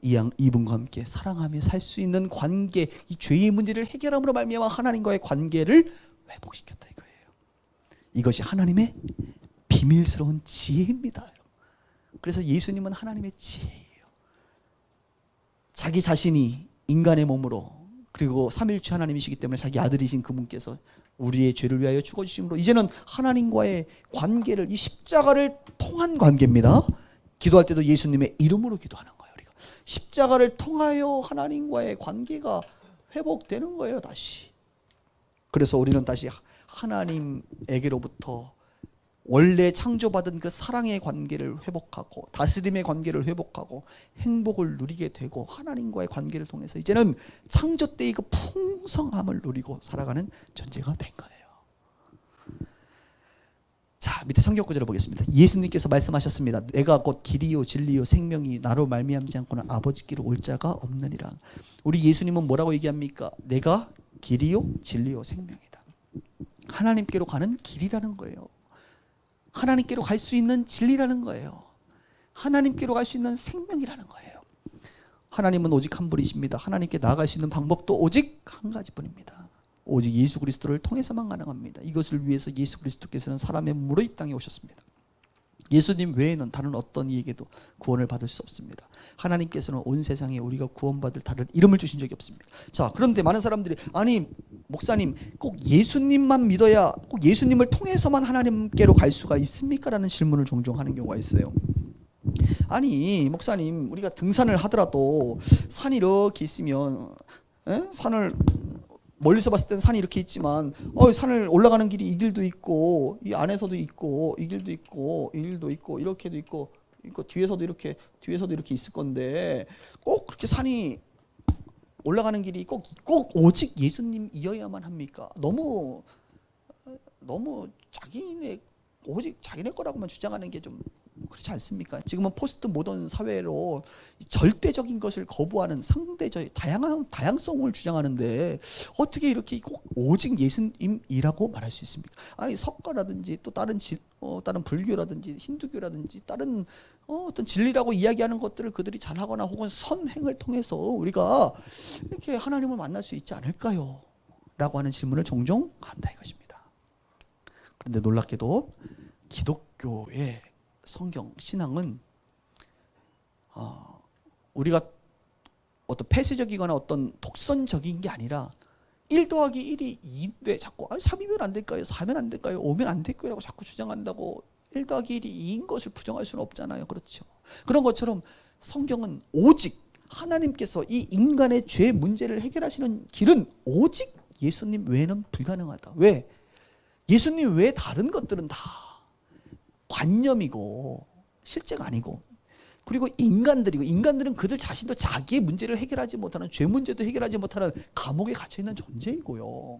이분과 함께 사랑하며 살 수 있는 관계, 이 죄의 문제를 해결함으로 말미암아 하나님과의 관계를 회복시켰다 이거예요. 이것이 하나님의 비밀스러운 지혜입니다. 그래서 예수님은 하나님의 지혜예요. 자기 자신이 인간의 몸으로, 그리고 삼위일체 하나님이시기 때문에 자기 아들이신 그분께서 우리의 죄를 위하여 죽어주심으로 이제는 하나님과의 관계를, 이 십자가를 통한 관계입니다. 기도할 때도 예수님의 이름으로 기도하는 거예요. 우리가 십자가를 통하여 하나님과의 관계가 회복되는 거예요. 다시. 그래서 우리는 다시 하나님에게로부터 원래 창조받은 그 사랑의 관계를 회복하고 다스림의 관계를 회복하고 행복을 누리게 되고, 하나님과의 관계를 통해서 이제는 창조 때의 그 풍성함을 누리고 살아가는 존재가 된 거예요. 자, 밑에 성경 구절을 보겠습니다. 예수님께서 말씀하셨습니다. 내가 곧 길이요 진리요 생명이 나로 말미암지 않고는 아버지께로 올 자가 없느니라. 우리 예수님은 뭐라고 얘기합니까? 내가 길이요 진리요 생명이다. 하나님께로 가는 길이라는 거예요. 하나님께로 갈 수 있는 진리라는 거예요. 하나님께로 갈 수 있는 생명이라는 거예요. 하나님은 오직 한 분이십니다. 하나님께 나아갈 수 있는 방법도 오직 한 가지뿐입니다. 오직 예수 그리스도를 통해서만 가능합니다. 이것을 위해서 예수 그리스도께서는 사람의 몸으로 이 땅에 오셨습니다. 예수님 외에는 다른 어떤 이에게도 구원을 받을 수 없습니다. 하나님께서는 온 세상에 우리가 구원받을 다른 이름을 주신 적이 없습니다. 자, 그런데 많은 사람들이, 아니 목사님, 꼭 예수님만 믿어야, 꼭 예수님을 통해서만 하나님께로 갈 수가 있습니까? 라는 질문을 종종 하는 경우가 있어요. 아니 목사님, 우리가 등산을 하더라도 산이 이렇게 있으면, 산을 멀리서 봤을 땐 산이 이렇게 있지만, 산을 올라가는 길이 이 길도 있고, 이 안에서도 있고, 이 길도 있고, 이 길도 있고, 이렇게도 있고, 뒤에서도 이렇게 있을 건데, 꼭 그렇게 산이 올라가는 길이 꼭 오직 예수님이어야만 합니까? 너무 오직 자기네 거라고만 주장하는 게 좀 그렇지 않습니까? 지금은 포스트 모던 사회로 절대적인 것을 거부하는 상대적 다양성을 주장하는데, 어떻게 이렇게 꼭 오직 예수님이라고 말할 수 있습니까? 아니 석가라든지 또 다른 불교라든지 힌두교라든지 다른 어떤 진리라고 이야기하는 것들을 그들이 잘하거나 혹은 선행을 통해서 우리가 이렇게 하나님을 만날 수 있지 않을까요? 라고 하는 질문을 종종 한다 이것입니다. 그런데 놀랍게도 기독교의 성경 신앙은 우리가 어떤 폐쇄적이거나 어떤 독선적인 게 아니라 1 더하기 1이 2인데 자꾸 3이면 안 될까요? 4면 안 될까요? 5면 안 될까요? 라고 자꾸 주장한다고 1 더하기 1이 2인 것을 부정할 수는 없잖아요. 그렇죠? 그런 것처럼 성경은 오직 하나님께서 이 인간의 죄 문제를 해결하시는 길은 오직 예수님 외에는 불가능하다. 왜? 예수님 외에 다른 것들은 다 관념이고 실제가 아니고, 그리고 인간들은 그들 자신도 자기의 문제를 해결하지 못하는, 죄 문제도 해결하지 못하는 감옥에 갇혀있는 존재이고요.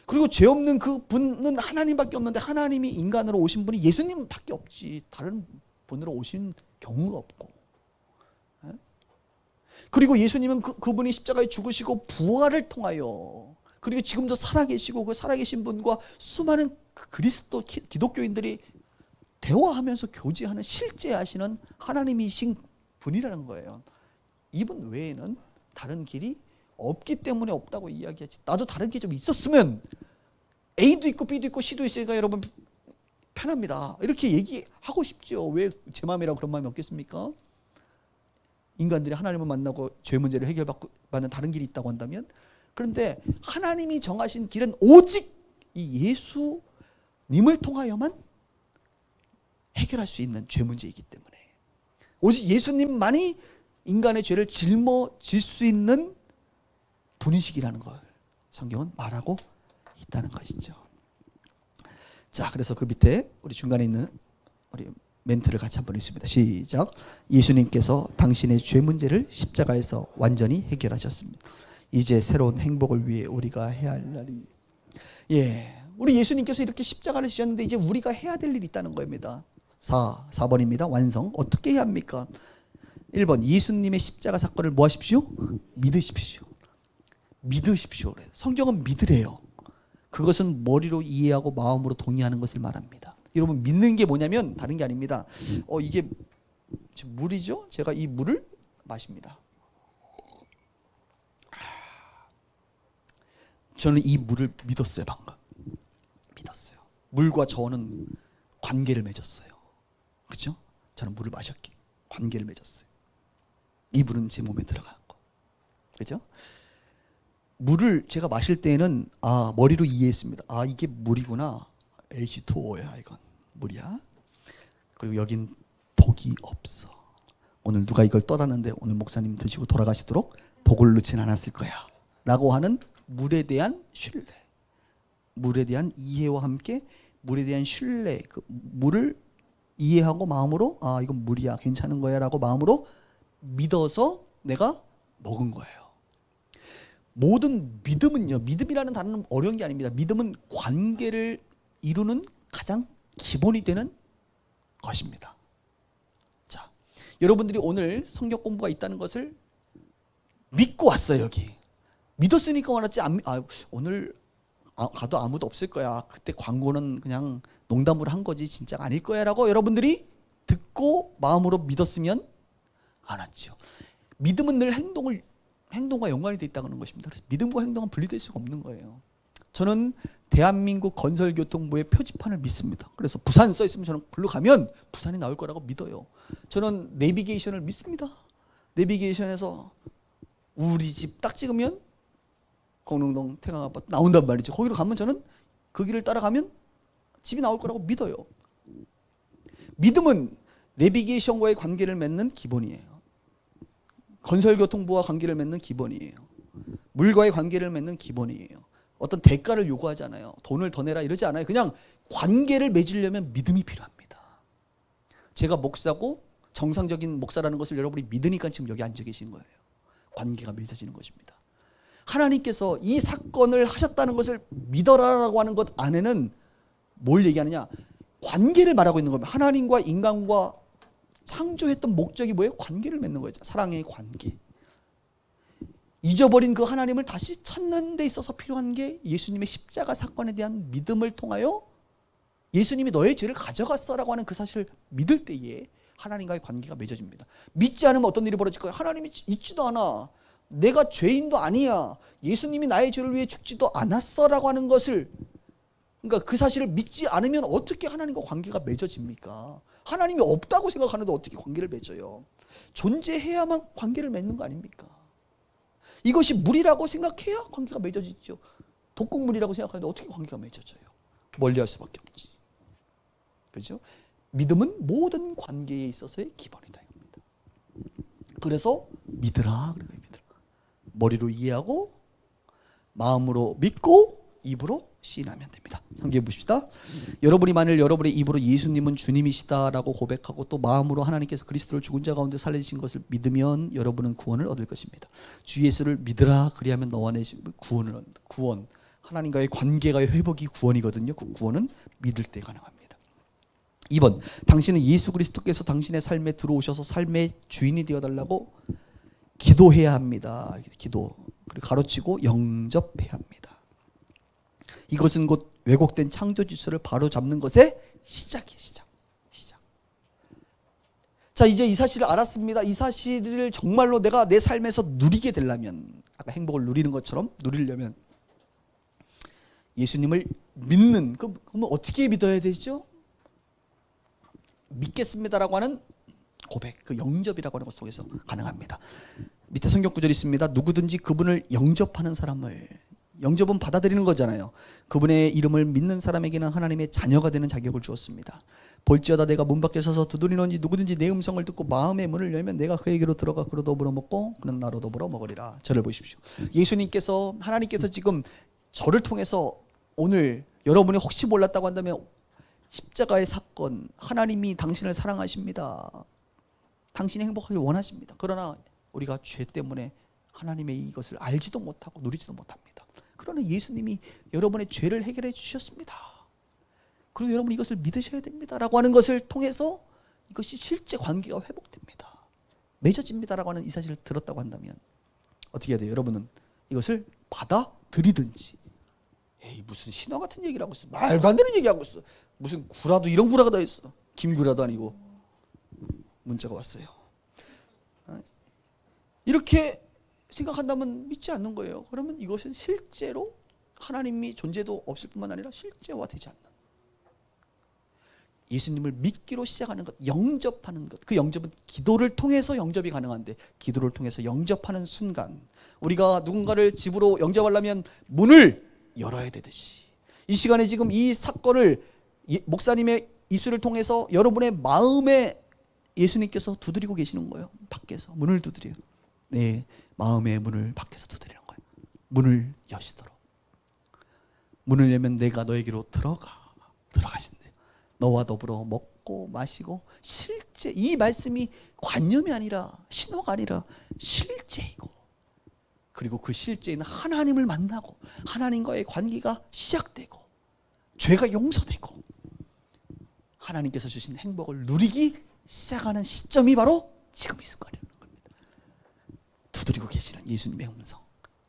그리고 죄 없는 그 분은 하나님밖에 없는데, 하나님이 인간으로 오신 분이 예수님밖에 없지 다른 분으로 오신 경우가 없고, 그리고 예수님은 그분이 십자가에 죽으시고 부활을 통하여, 그리고 지금도 살아계시고 그 살아계신 분과 수많은 그리스도 기독교인들이 대화하면서 교제하는, 실제하시는 하나님이신 분이라는 거예요. 이분 외에는 다른 길이 없기 때문에 없다고 이야기하지, 나도 다른 게 좀 있었으면, A도 있고 B도 있고 C도 있으니까 여러분 편합니다, 이렇게 얘기하고 싶죠. 왜 제 마음이라고 그런 마음이 없겠습니까? 인간들이 하나님을 만나고 죄 문제를 해결받는 다른 길이 있다고 한다면. 그런데 하나님이 정하신 길은 오직 이 예수님을 통하여만 해결할 수 있는 죄 문제이기 때문에, 오직 예수님만이 인간의 죄를 짊어질 수 있는 분이시기라는 걸 성경은 말하고 있다는 것이죠. 자, 그래서 그 밑에 우리 중간에 있는 우리 멘트를 같이 한번 읽습니다. 시작. 예수님께서 당신의 죄 문제를 십자가에서 완전히 해결하셨습니다. 이제 새로운 행복을 위해 우리가 해야 할 날이, 우리 예수님께서 이렇게 십자가를 지셨는데 이제 우리가 해야 될 일이 있다는 겁니다. 4번입니다. 완성. 어떻게 해야 합니까? 1번, 예수님의 십자가 사건을 뭐 하십시오? 믿으십시오. 믿으십시오. 성경은 믿으래요. 그것은 머리로 이해하고 마음으로 동의하는 것을 말합니다. 여러분, 믿는 게 뭐냐면 다른 게 아닙니다. 이게 물이죠? 제가 이 물을 마십니다. 저는 이 물을 믿었어요, 방금. 믿었어요. 물과 저는 관계를 맺었어요. 그렇죠? 저는 물을 마셨기 관계를 맺었어요. 이 물은 제 몸에 들어갔고, 그렇죠? 물을 제가 마실 때에는 머리로 이해했습니다. 이게 물이구나. H2O야, 이건 물이야. 그리고 여긴 독이 없어. 오늘 누가 이걸 떠났는데 오늘 목사님 드시고 돌아가시도록 독을 넣진 않았을 거야 라고 하는 물에 대한 신뢰, 물에 대한 이해와 함께 물에 대한 신뢰, 그 물을 이해하고 마음으로 이건 물이야, 괜찮은 거야 라고 마음으로 믿어서 내가 먹은 거예요. 모든 믿음은요, 믿음이라는 단어는 어려운 게 아닙니다. 믿음은 관계를 이루는 가장 기본이 되는 것입니다. 자, 여러분들이 오늘 성경 공부가 있다는 것을 믿고 왔어요. 여기 믿었으니까 왔지. 오늘 가도 아무도 없을 거야, 그때 광고는 그냥 농담으로 한 거지 진짜가 아닐 거야 라고 여러분들이 듣고 마음으로 믿었으면 안 왔죠. 믿음은 늘 행동과 연관이 되어 있다는 것입니다. 그래서 믿음과 행동은 분리될 수가 없는 거예요. 저는 대한민국 건설교통부의 표지판을 믿습니다. 그래서 부산 써 있으면 저는 글로 가면 부산이 나올 거라고 믿어요. 저는 내비게이션을 믿습니다. 내비게이션에서 우리 집 딱 찍으면 공릉동 태강 아파트 나온단 말이죠. 거기로 가면 저는 그 길을 따라가면 집이 나올 거라고 믿어요. 믿음은 내비게이션과의 관계를 맺는 기본이에요. 건설교통부와 관계를 맺는 기본이에요. 물과의 관계를 맺는 기본이에요. 어떤 대가를 요구하잖아요. 돈을 더 내라 이러지 않아요. 그냥 관계를 맺으려면 믿음이 필요합니다. 제가 목사고 정상적인 목사라는 것을 여러분이 믿으니까 지금 여기 앉아 계신 거예요. 관계가 맺어지는 것입니다. 하나님께서 이 사건을 하셨다는 것을 믿어라라고 하는 것 안에는 뭘 얘기하느냐? 관계를 말하고 있는 겁니다. 하나님과 인간과 창조했던 목적이 뭐예요? 관계를 맺는 거죠. 사랑의 관계. 잊어버린 그 하나님을 다시 찾는 데 있어서 필요한 게 예수님의 십자가 사건에 대한 믿음을 통하여 예수님이 너의 죄를 가져갔어라고 하는 그 사실을 믿을 때에 하나님과의 관계가 맺어집니다. 믿지 않으면 어떤 일이 벌어질 거예요? 하나님이 있지도 않아. 내가 죄인도 아니야. 예수님이 나의 죄를 위해 죽지도 않았어라고 하는 것을, 그러니까 그 사실을 믿지 않으면 어떻게 하나님과 관계가 맺어집니까? 하나님이 없다고 생각하는데 어떻게 관계를 맺어요? 존재해야만 관계를 맺는 거 아닙니까? 이것이 물이라고 생각해야 관계가 맺어지죠. 독극물이라고 생각하는데 어떻게 관계가 맺어져요? 멀리할 수밖에 없지. 그렇죠? 믿음은 모든 관계에 있어서의 기본이다. 그래서 믿으라. 머리로 이해하고 마음으로 믿고 입으로 시인하면 됩니다. 성경에 보십시다. 여러분이 만일 여러분의 입으로 예수님은 주님이시다라고 고백하고 또 마음으로 하나님께서 그리스도를 죽은 자 가운데 살리신 것을 믿으면 여러분은 구원을 얻을 것입니다. 주 예수를 믿으라. 그리하면 너와 내 구원을 얻는다. 구원, 하나님과의 관계가의 회복이 구원이거든요. 그 구원은 믿을 때 가능합니다. 2번, 당신은 예수 그리스도께서 당신의 삶에 들어오셔서 삶의 주인이 되어달라고 기도해야 합니다. 기도, 그리고 가로치고 영접해야 합니다. 이것은 곧 왜곡된 창조 질서를 바로 잡는 것의 시작이에요. 시작. 자, 이제 이 사실을 알았습니다. 이 사실을 정말로 내가 내 삶에서 누리게 되려면, 아까 행복을 누리는 것처럼 누리려면 예수님을 믿는, 그러면 어떻게 믿어야 되죠? 믿겠습니다라고 하는 고백, 그 영접이라고 하는 것 속에서 가능합니다. 밑에 성경 구절이 있습니다. 누구든지 그분을 영접하는 사람을, 영접은 받아들이는 거잖아요. 그분의 이름을 믿는 사람에게는 하나님의 자녀가 되는 자격을 주었습니다. 볼지어다 내가 문 밖에 서서 두드리노니 누구든지 내 음성을 듣고 마음의 문을 열면 내가 그에게로 들어가 그로 더불어 먹고 그는 나로 더불어 먹으리라. 저를 보십시오. 예수님께서, 하나님께서 지금 저를 통해서 오늘 여러분이 혹시 몰랐다고 한다면 십자가의 사건, 하나님이 당신을 사랑하십니다. 당신이 행복하길 원하십니다. 그러나 우리가 죄 때문에 하나님의 이것을 알지도 못하고 누리지도 못합니다. 그러나 예수님이 여러분의 죄를 해결해 주셨습니다. 그리고 여러분 이것을 믿으셔야 됩니다 라고 하는 것을 통해서 이것이 실제 관계가 회복됩니다. 맺어집니다 라고 하는 이 사실을 들었다고 한다면 어떻게 해야 돼요? 여러분은 이것을 받아들이든지, 에이 무슨 신화 같은 얘기를 하고 있어, 말도 안 되는 얘기하고 있어, 무슨 구라도 이런 구라가 다 있어, 김구라도 아니고. 문자가 왔어요. 이렇게 생각한다면 믿지 않는 거예요. 그러면 이것은 실제로 하나님이 존재도 없을 뿐만 아니라 실제화되지 않는, 예수님을 믿기로 시작하는 것, 영접하는 것. 그 영접은 기도를 통해서 영접이 가능한데, 기도를 통해서 영접하는 순간, 우리가 누군가를 집으로 영접하려면 문을 열어야 되듯이, 이 시간에 지금 이 사건을 목사님의 입술을 통해서 여러분의 마음에 예수님께서 두드리고 계시는 거예요. 밖에서 문을 두드려요. 네, 마음의 문을 밖에서 두드리는 거예요. 문을 여시도록. 문을 열면 내가 너에게로 들어가신대요. 너와 더불어 먹고 마시고, 실제 이 말씀이 관념이 아니라 신호가 아니라 실제이고, 그리고 그 실제에는 하나님을 만나고 하나님과의 관계가 시작되고 죄가 용서되고 하나님께서 주신 행복을 누리기 시작하는 시점이 바로 지금 이 순간이라는 겁니다. 두드리고 계시는 예수님의 음성,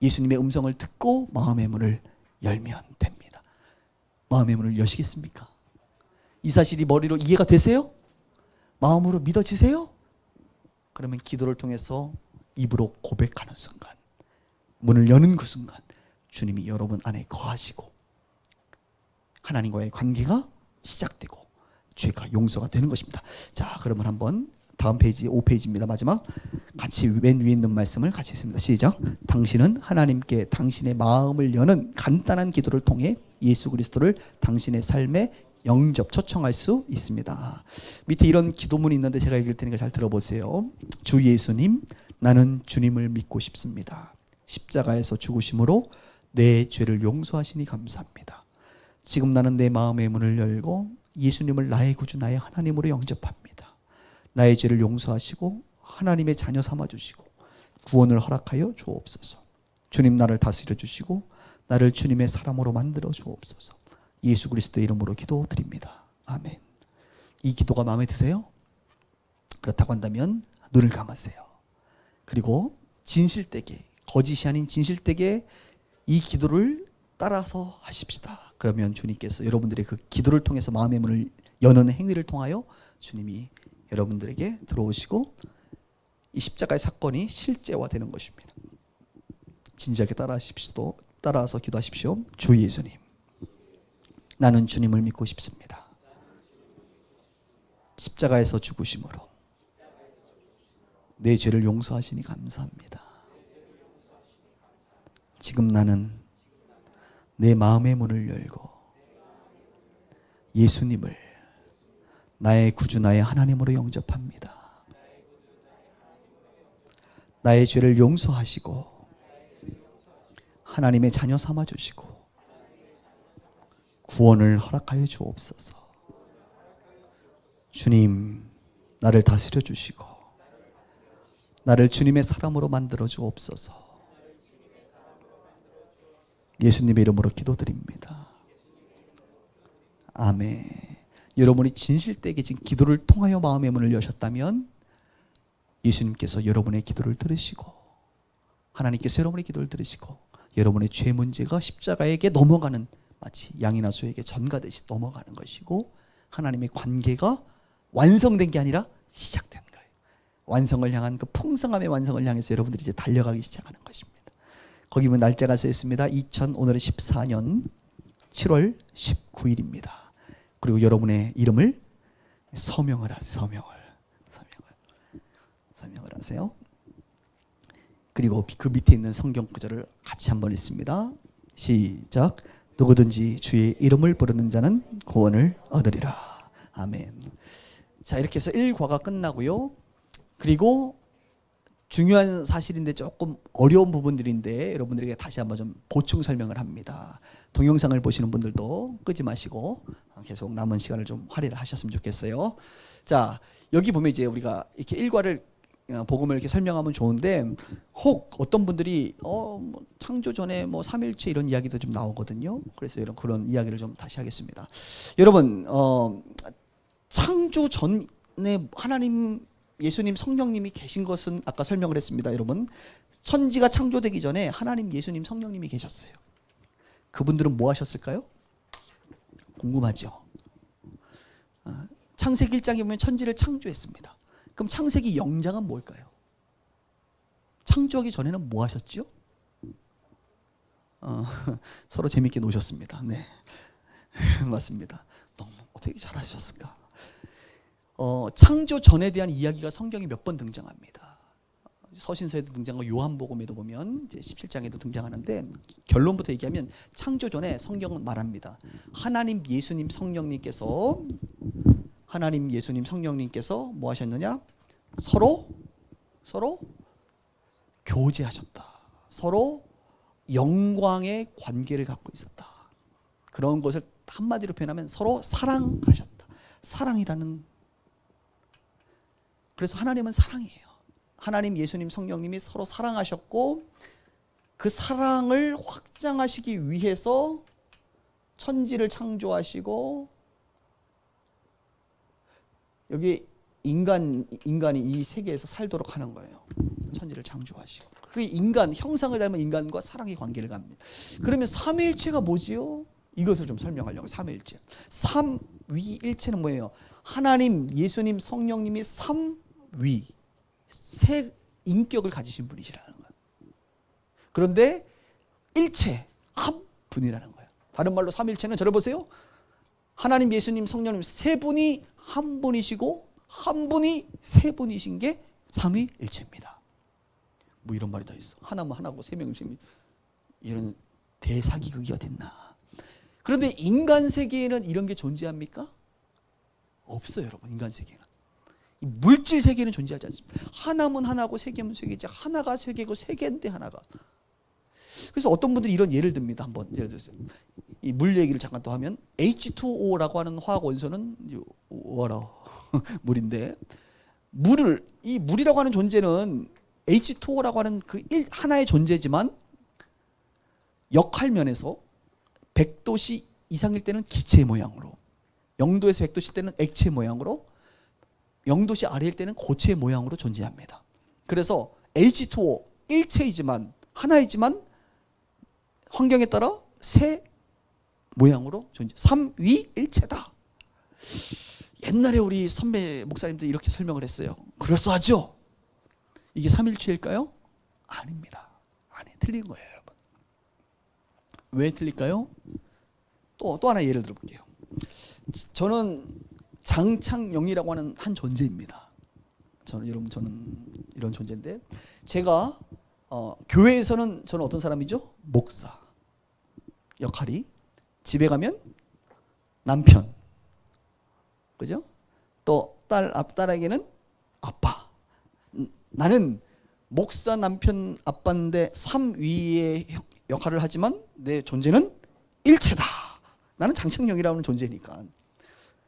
예수님의 음성을 듣고 마음의 문을 열면 됩니다. 마음의 문을 여시겠습니까? 이 사실이 머리로 이해가 되세요? 마음으로 믿어지세요? 그러면 기도를 통해서 입으로 고백하는 순간, 문을 여는 그 순간 주님이 여러분 안에 거하시고 하나님과의 관계가 시작되고 죄가 용서가 되는 것입니다. 자, 그러면 한번 다음 페이지 5페이지입니다. 마지막 같이 맨 위에 있는 말씀을 같이 했습니다. 시작. 당신은 하나님께 당신의 마음을 여는 간단한 기도를 통해 예수 그리스도를 당신의 삶에 영접, 초청할 수 있습니다. 밑에 이런 기도문이 있는데 제가 읽을 테니까 잘 들어보세요. 주 예수님, 나는 주님을 믿고 싶습니다. 십자가에서 죽으심으로 내 죄를 용서하시니 감사합니다. 지금 나는 내 마음의 문을 열고 예수님을 나의 구주, 나의 하나님으로 영접합니다. 나의 죄를 용서하시고 하나님의 자녀 삼아주시고 구원을 허락하여 주옵소서. 주님, 나를 다스려 주시고 나를 주님의 사람으로 만들어 주옵소서. 예수 그리스도의 이름으로 기도드립니다. 아멘. 이 기도가 마음에 드세요? 그렇다고 한다면 눈을 감으세요. 그리고 진실되게, 거짓이 아닌 진실되게 이 기도를 따라서 하십시다. 그러면 주님께서 여러분들의 그 기도를 통해서 마음의 문을 여는 행위를 통하여 주님이 여러분들에게 들어오시고 이 십자가의 사건이 실제화되는 것입니다. 진지하게 따라서 기도하십시오. 주 예수님, 나는 주님을 믿고 싶습니다. 십자가에서 죽으심으로 내 죄를 용서하시니 감사합니다. 지금 나는 내 마음의 문을 열고 예수님을 나의 구주, 나의 하나님으로 영접합니다. 나의 죄를 용서하시고 하나님의 자녀 삼아주시고 구원을 허락하여 주옵소서. 주님, 나를 다스려 주시고 나를 주님의 사람으로 만들어 주옵소서. 예수님의 이름으로 기도드립니다. 아멘. 여러분이 진실되게 지금 기도를 통하여 마음의 문을 여셨다면 예수님께서 여러분의 기도를 들으시고 하나님께서 여러분의 기도를 들으시고 여러분의 죄 문제가 십자가에게 넘어가는, 마치 양이나 소에게 전가듯이 넘어가는 것이고 하나님의 관계가 완성된 게 아니라 시작된 거예요. 완성을 향한 그 풍성함의 완성을 향해서 여러분들이 이제 달려가기 시작하는 것입니다. 거기 보면 날짜가 써 있습니다. 오늘은 14년 7월 19일입니다. 그리고 여러분의 이름을 서명을 하세요. 그리고 그 밑에 있는 성경 구절을 같이 한번 읽습니다. 시작. 누구든지 주의 이름을 부르는 자는 구원을 얻으리라. 아멘. 자, 이렇게 해서 1과가 끝나고요. 그리고 중요한 사실인데 조금 어려운 부분들인데 여러분들에게 다시 한번 좀 보충 설명을 합니다. 동영상을 보시는 분들도 끄지 마시고 계속 남은 시간을 좀 할애를 하셨으면 좋겠어요. 자, 여기 보면 이제 우리가 이렇게 1과를 복음을 이렇게 설명하면 좋은데 혹 어떤 분들이 뭐 창조 전에 뭐 삼일체 이런 이야기도 좀 나오거든요. 그래서 그런 이야기를 좀 다시 하겠습니다. 여러분, 창조 전에 하나님, 예수님, 성령님이 계신 것은 아까 설명을 했습니다. 여러분, 천지가 창조되기 전에 하나님, 예수님, 성령님이 계셨어요. 그분들은 뭐 하셨을까요? 궁금하죠? 창세기 1장에 보면 천지를 창조했습니다. 그럼 창세기 영장은 뭘까요? 창조하기 전에는 뭐 하셨죠? 서로 재밌게 노셨습니다. 네. 맞습니다. 너무 어떻게 잘하셨을까? 창조 전에 대한 이야기가 성경에 몇 번 등장합니다. 서신서에도 등장하고 요한복음에도 보면 이제 17장에도 등장하는데, 결론부터 얘기하면 창조 전에 성경은 말합니다. 하나님 예수님 성령님께서 뭐 하셨느냐? 서로 교제하셨다. 서로 영광의 관계를 갖고 있었다. 그런 것을 한마디로 표현하면 서로 사랑하셨다. 사랑이라는, 그래서 하나님은 사랑이에요. 하나님 예수님 성령님이 서로 사랑하셨고, 그 사랑을 확장하시기 위해서 천지를 창조하시고, 여기 인간이 이 세계에서 살도록 하는 거예요. 천지를 창조하시고, 그리고 인간, 형상을 닮은 인간과 사랑의 관계를 갖습니다. 그러면 삼위일체가 뭐지요? 이것을 좀 설명하려고. 삼위일체, 삼위일체는 뭐예요? 하나님 하나님 성령님이 삼위, 세 인격을 가지신 분이시라는 거예요. 그런데 일체, 한 분이라는 거예요. 다른 말로 삼일체는 저를 보세요. 하나님 예수님 성령님 세 분이 한 분이시고 한 분이 세 분이신 게 삼위일체입니다. 뭐 이런 말이 다 있어. 하나면 하나고 세 명이면 세 명. 이런 대사기극이 어딨나. 그런데 인간 세계에는 이런 게 존재합니까? 없어요, 여러분. 인간 세계는. 물질 세계는 존재하지 않습니다. 하나면 하나고 세 개면 세 개지. 하나가 세 개고 세 개인데 하나가. 그래서 어떤 분들이 이런 예를 듭니다. 한번 예를 들었어요. 이 물 얘기를 잠깐 또 하면, H2O라고 하는 화학 원소는 물인데, 이 물이라고 하는 존재는 H2O라고 하는 그 하나의 존재지만, 역할 면에서 100도씨 이상일 때는 기체 모양으로, 0도에서 100도씨 때는 액체 모양으로, 0도씨 아래일 때는 고체 모양으로 존재합니다. 그래서 H2O 일체이지만, 하나이지만 환경에 따라 세 모양으로 존재. 삼위일체다. 옛날에 우리 선배 목사님들이 이렇게 설명을 했어요. 그럴싸하죠? 이게 삼일체일까요? 아닙니다. 아니, 틀린 거예요, 여러분. 왜 틀릴까요? 또 하나 예를 들어볼게요. 저는 장창영이라고 하는 한 존재입니다. 저는 이런 존재인데, 제가 교회에서는 저는 어떤 사람이죠? 목사 역할이, 집에 가면 남편, 그죠? 또 딸에게는 아빠. 나는 목사, 남편, 아빠인데 삼위의 역할을 하지만 내 존재는 일체다. 나는 장창영이라는 존재니까.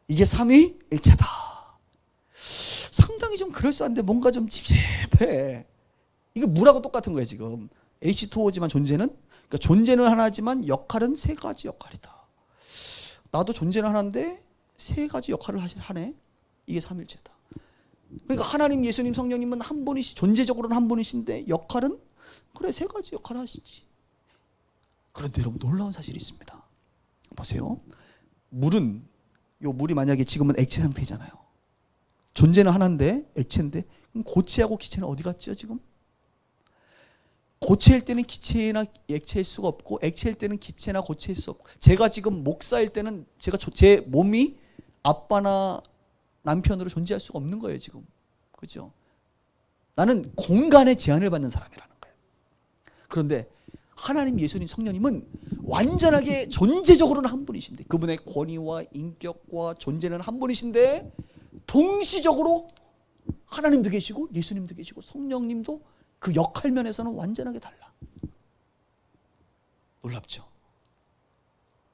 이게 삼위일체다. 상당히 좀 그럴싸한데 뭔가 좀 찝찝해. 이게 물하고 똑같은 거예요, 지금. H2O지만 존재는, 그러니까 존재는 하나지만 역할은 세 가지 역할이다. 나도 존재는 하나인데 세 가지 역할을 하네. 이게 삼일체다. 그러니까 하나님 예수님 성령님은 한 분이시, 존재적으로는 한 분이신데 역할은 그래 세 가지 역할을 하시지. 그런데 여러분, 놀라운 사실이 있습니다. 보세요. 물이 만약에 지금은 액체 상태잖아요. 존재는 하나인데 액체인데, 그럼 고체하고 기체는 어디 갔죠, 지금? 고체일 때는 기체나 액체일 수가 없고, 액체일 때는 기체나 고체일 수 없고, 제가 지금 목사일 때는 제 몸이 아빠나 남편으로 존재할 수가 없는 거예요, 지금. 그죠? 나는 공간의 제한을 받는 사람이라는 거예요. 그런데 하나님 예수님 성령님은 완전하게 존재적으로는 한 분이신데, 그분의 권위와 인격과 존재는 한 분이신데, 동시적으로 하나님도 계시고 예수님도 계시고 성령님도 그 역할 면에서는 완전하게 달라. 놀랍죠?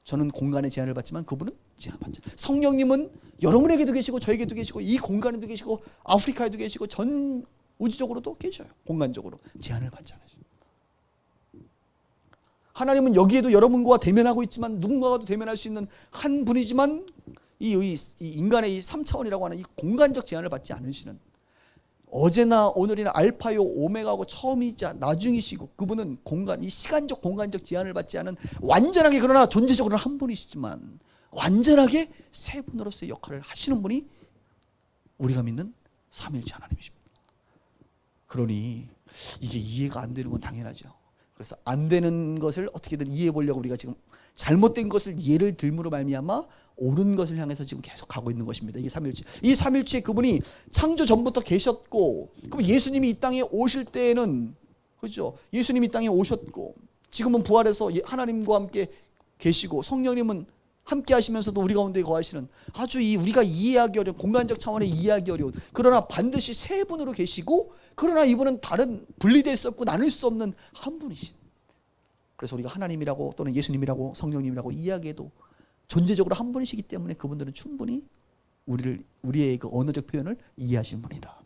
저는 공간의 제한을 받지만 그분은 제한받지 않아요. 성령님은 여러분에게도 계시고 저에게도 계시고 이 공간에도 계시고 아프리카에도 계시고 전 우주적으로도 계셔요. 공간적으로 제한을 받지 않으셔요. 하나님은 여기에도 여러분과 대면하고 있지만 누군가와도 대면할 수 있는 한 분이지만, 이 인간의 이 3차원이라고 하는 이 공간적 제한을 받지 않으시는, 어제나 오늘이나 알파요 오메가고 처음이자 나중이시고, 그분은 이 시간적 공간적 제한을 받지 않은 완전하게, 그러나 존재적으로는 한 분이시지만 완전하게 세 분으로서의 역할을 하시는 분이 우리가 믿는 삼위일체 하나님이십니다. 그러니 이게 이해가 안 되는 건 당연하죠. 그래서 안 되는 것을 어떻게든 이해해 보려고 우리가 지금 잘못된 것을 예를 들므로 말미암아 옳은 것을 향해서 지금 계속 가고 있는 것입니다. 이게 삼일체. 이 삼일체에 그분이 창조 전부터 계셨고, 그럼 예수님이 이 땅에 오실 때에는, 그렇죠? 예수님이 이 땅에 오셨고, 지금은 부활해서 하나님과 함께 계시고, 성령님은 함께 하시면서도 우리 가운데 거하시는 아주 우리가 이해하기 어려운, 공간적 차원에 이해하기 어려운, 그러나 반드시 세 분으로 계시고, 그러나 이분은 다른 분리될 수 없고 나눌 수 없는 한 분이신. 그래서 우리가 하나님이라고 또는 예수님이라고 성령님이라고 이야기해도 존재적으로 한 분이시기 때문에 그분들은 충분히 우리의 그 언어적 표현을 이해하신 분이다.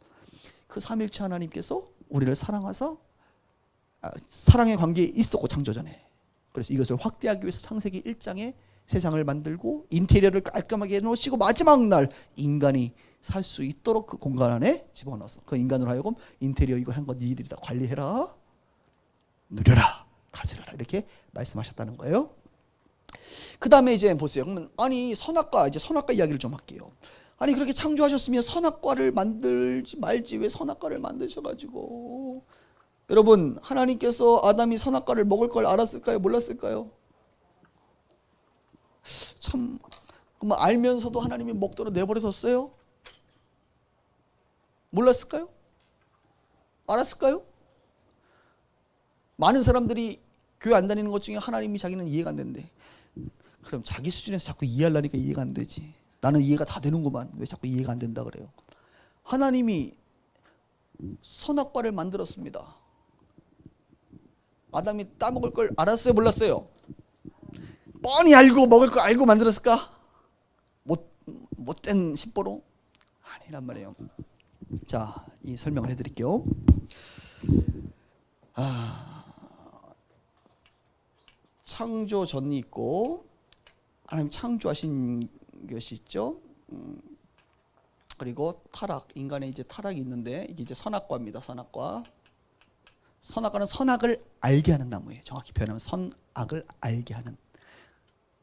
그 삼일체 하나님께서 우리를 사랑하사 사랑의 관계에 있었고, 창조전에. 그래서 이것을 확대하기 위해서 창세기 1장에 세상을 만들고 인테리어를 깔끔하게 해놓으시고 마지막 날 인간이 살 수 있도록 그 공간 안에 집어넣어서 그 인간으로 하여금 인테리어 이거 한 거 니들이 다 관리해라, 누려라, 다스려라, 이렇게 말씀하셨다는 거예요. 그 다음에 이제 보세요. 그러면 아니 선악과, 이제 선악과 이야기를 좀 할게요. 아니 그렇게 창조하셨으면 선악과를 만들지 말지 왜 선악과를 만드셔가지고. 여러분, 하나님께서 아담이 선악과를 먹을 걸 알았을까요? 몰랐을까요? 참, 그럼 알면서도 하나님이 먹도록 내버려뒀어요? 몰랐을까요? 알았을까요? 많은 사람들이 교회 안 다니는 것 중에 하나님이 자기는 이해가 안 되는데, 그럼 자기 수준에서 자꾸 이해하려니까 이해가 안 되지. 나는 이해가 다 되는구만. 왜 자꾸 이해가 안 된다 그래요? 하나님이 선악과를 만들었습니다. 아담이 따먹을 걸 알았어요? 몰랐어요? 뻔히 알고 먹을 거 알고 만들었을까? 못된 심보로? 아니란 말이에요. 자, 이 설명을 해드릴게요. 창조 전이 있고 하나님 창조하신 것이 있죠. 그리고 타락, 인간의 이제 타락이 있는데 이게 이제 선악과입니다. 선악과. 선악과는 선악을 알게 하는 나무예요. 정확히 표현하면 선악을 알게 하는.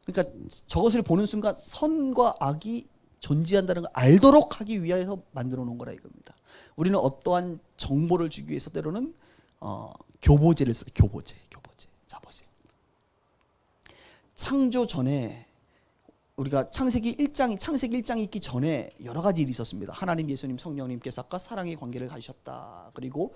그러니까 저것을 보는 순간 선과 악이 존재한다는 걸 알도록 하기 위해서 만들어 놓은 거라 이겁니다. 우리는 어떠한 정보를 주기 위해서 때로는 교보제를 써요. 교보제. 자 보세요. 창조 전에 우리가 창세기 1장이 있기 전에 여러 가지 일이 있었습니다. 하나님, 예수님, 성령님께서 아까 사랑의 관계를 가지셨다. 그리고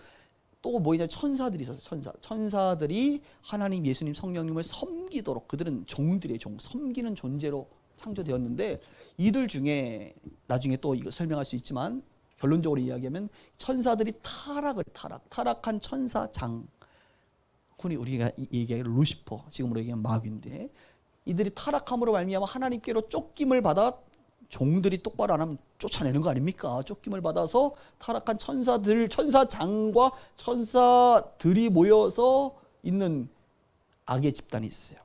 또 뭐냐, 천사들이 있었어요. 천사들이 하나님, 예수님, 성령님을 섬기도록, 그들은 종들의 종, 섬기는 존재로 창조되었는데, 이들 중에 나중에 또 이거 설명할 수 있지만 결론적으로 이야기하면 천사들이 타락한 천사장, 흔히 우리가 얘기하는 루시퍼, 지금으로 얘기하면 마귀인데, 이들이 타락함으로 말미암아 하나님께로 쫓김을 받아, 종들이 똑바로 안 하면 쫓아내는 거 아닙니까? 쫓김을 받아서 타락한 천사장과 천사들이 모여서 있는 악의 집단이 있어요.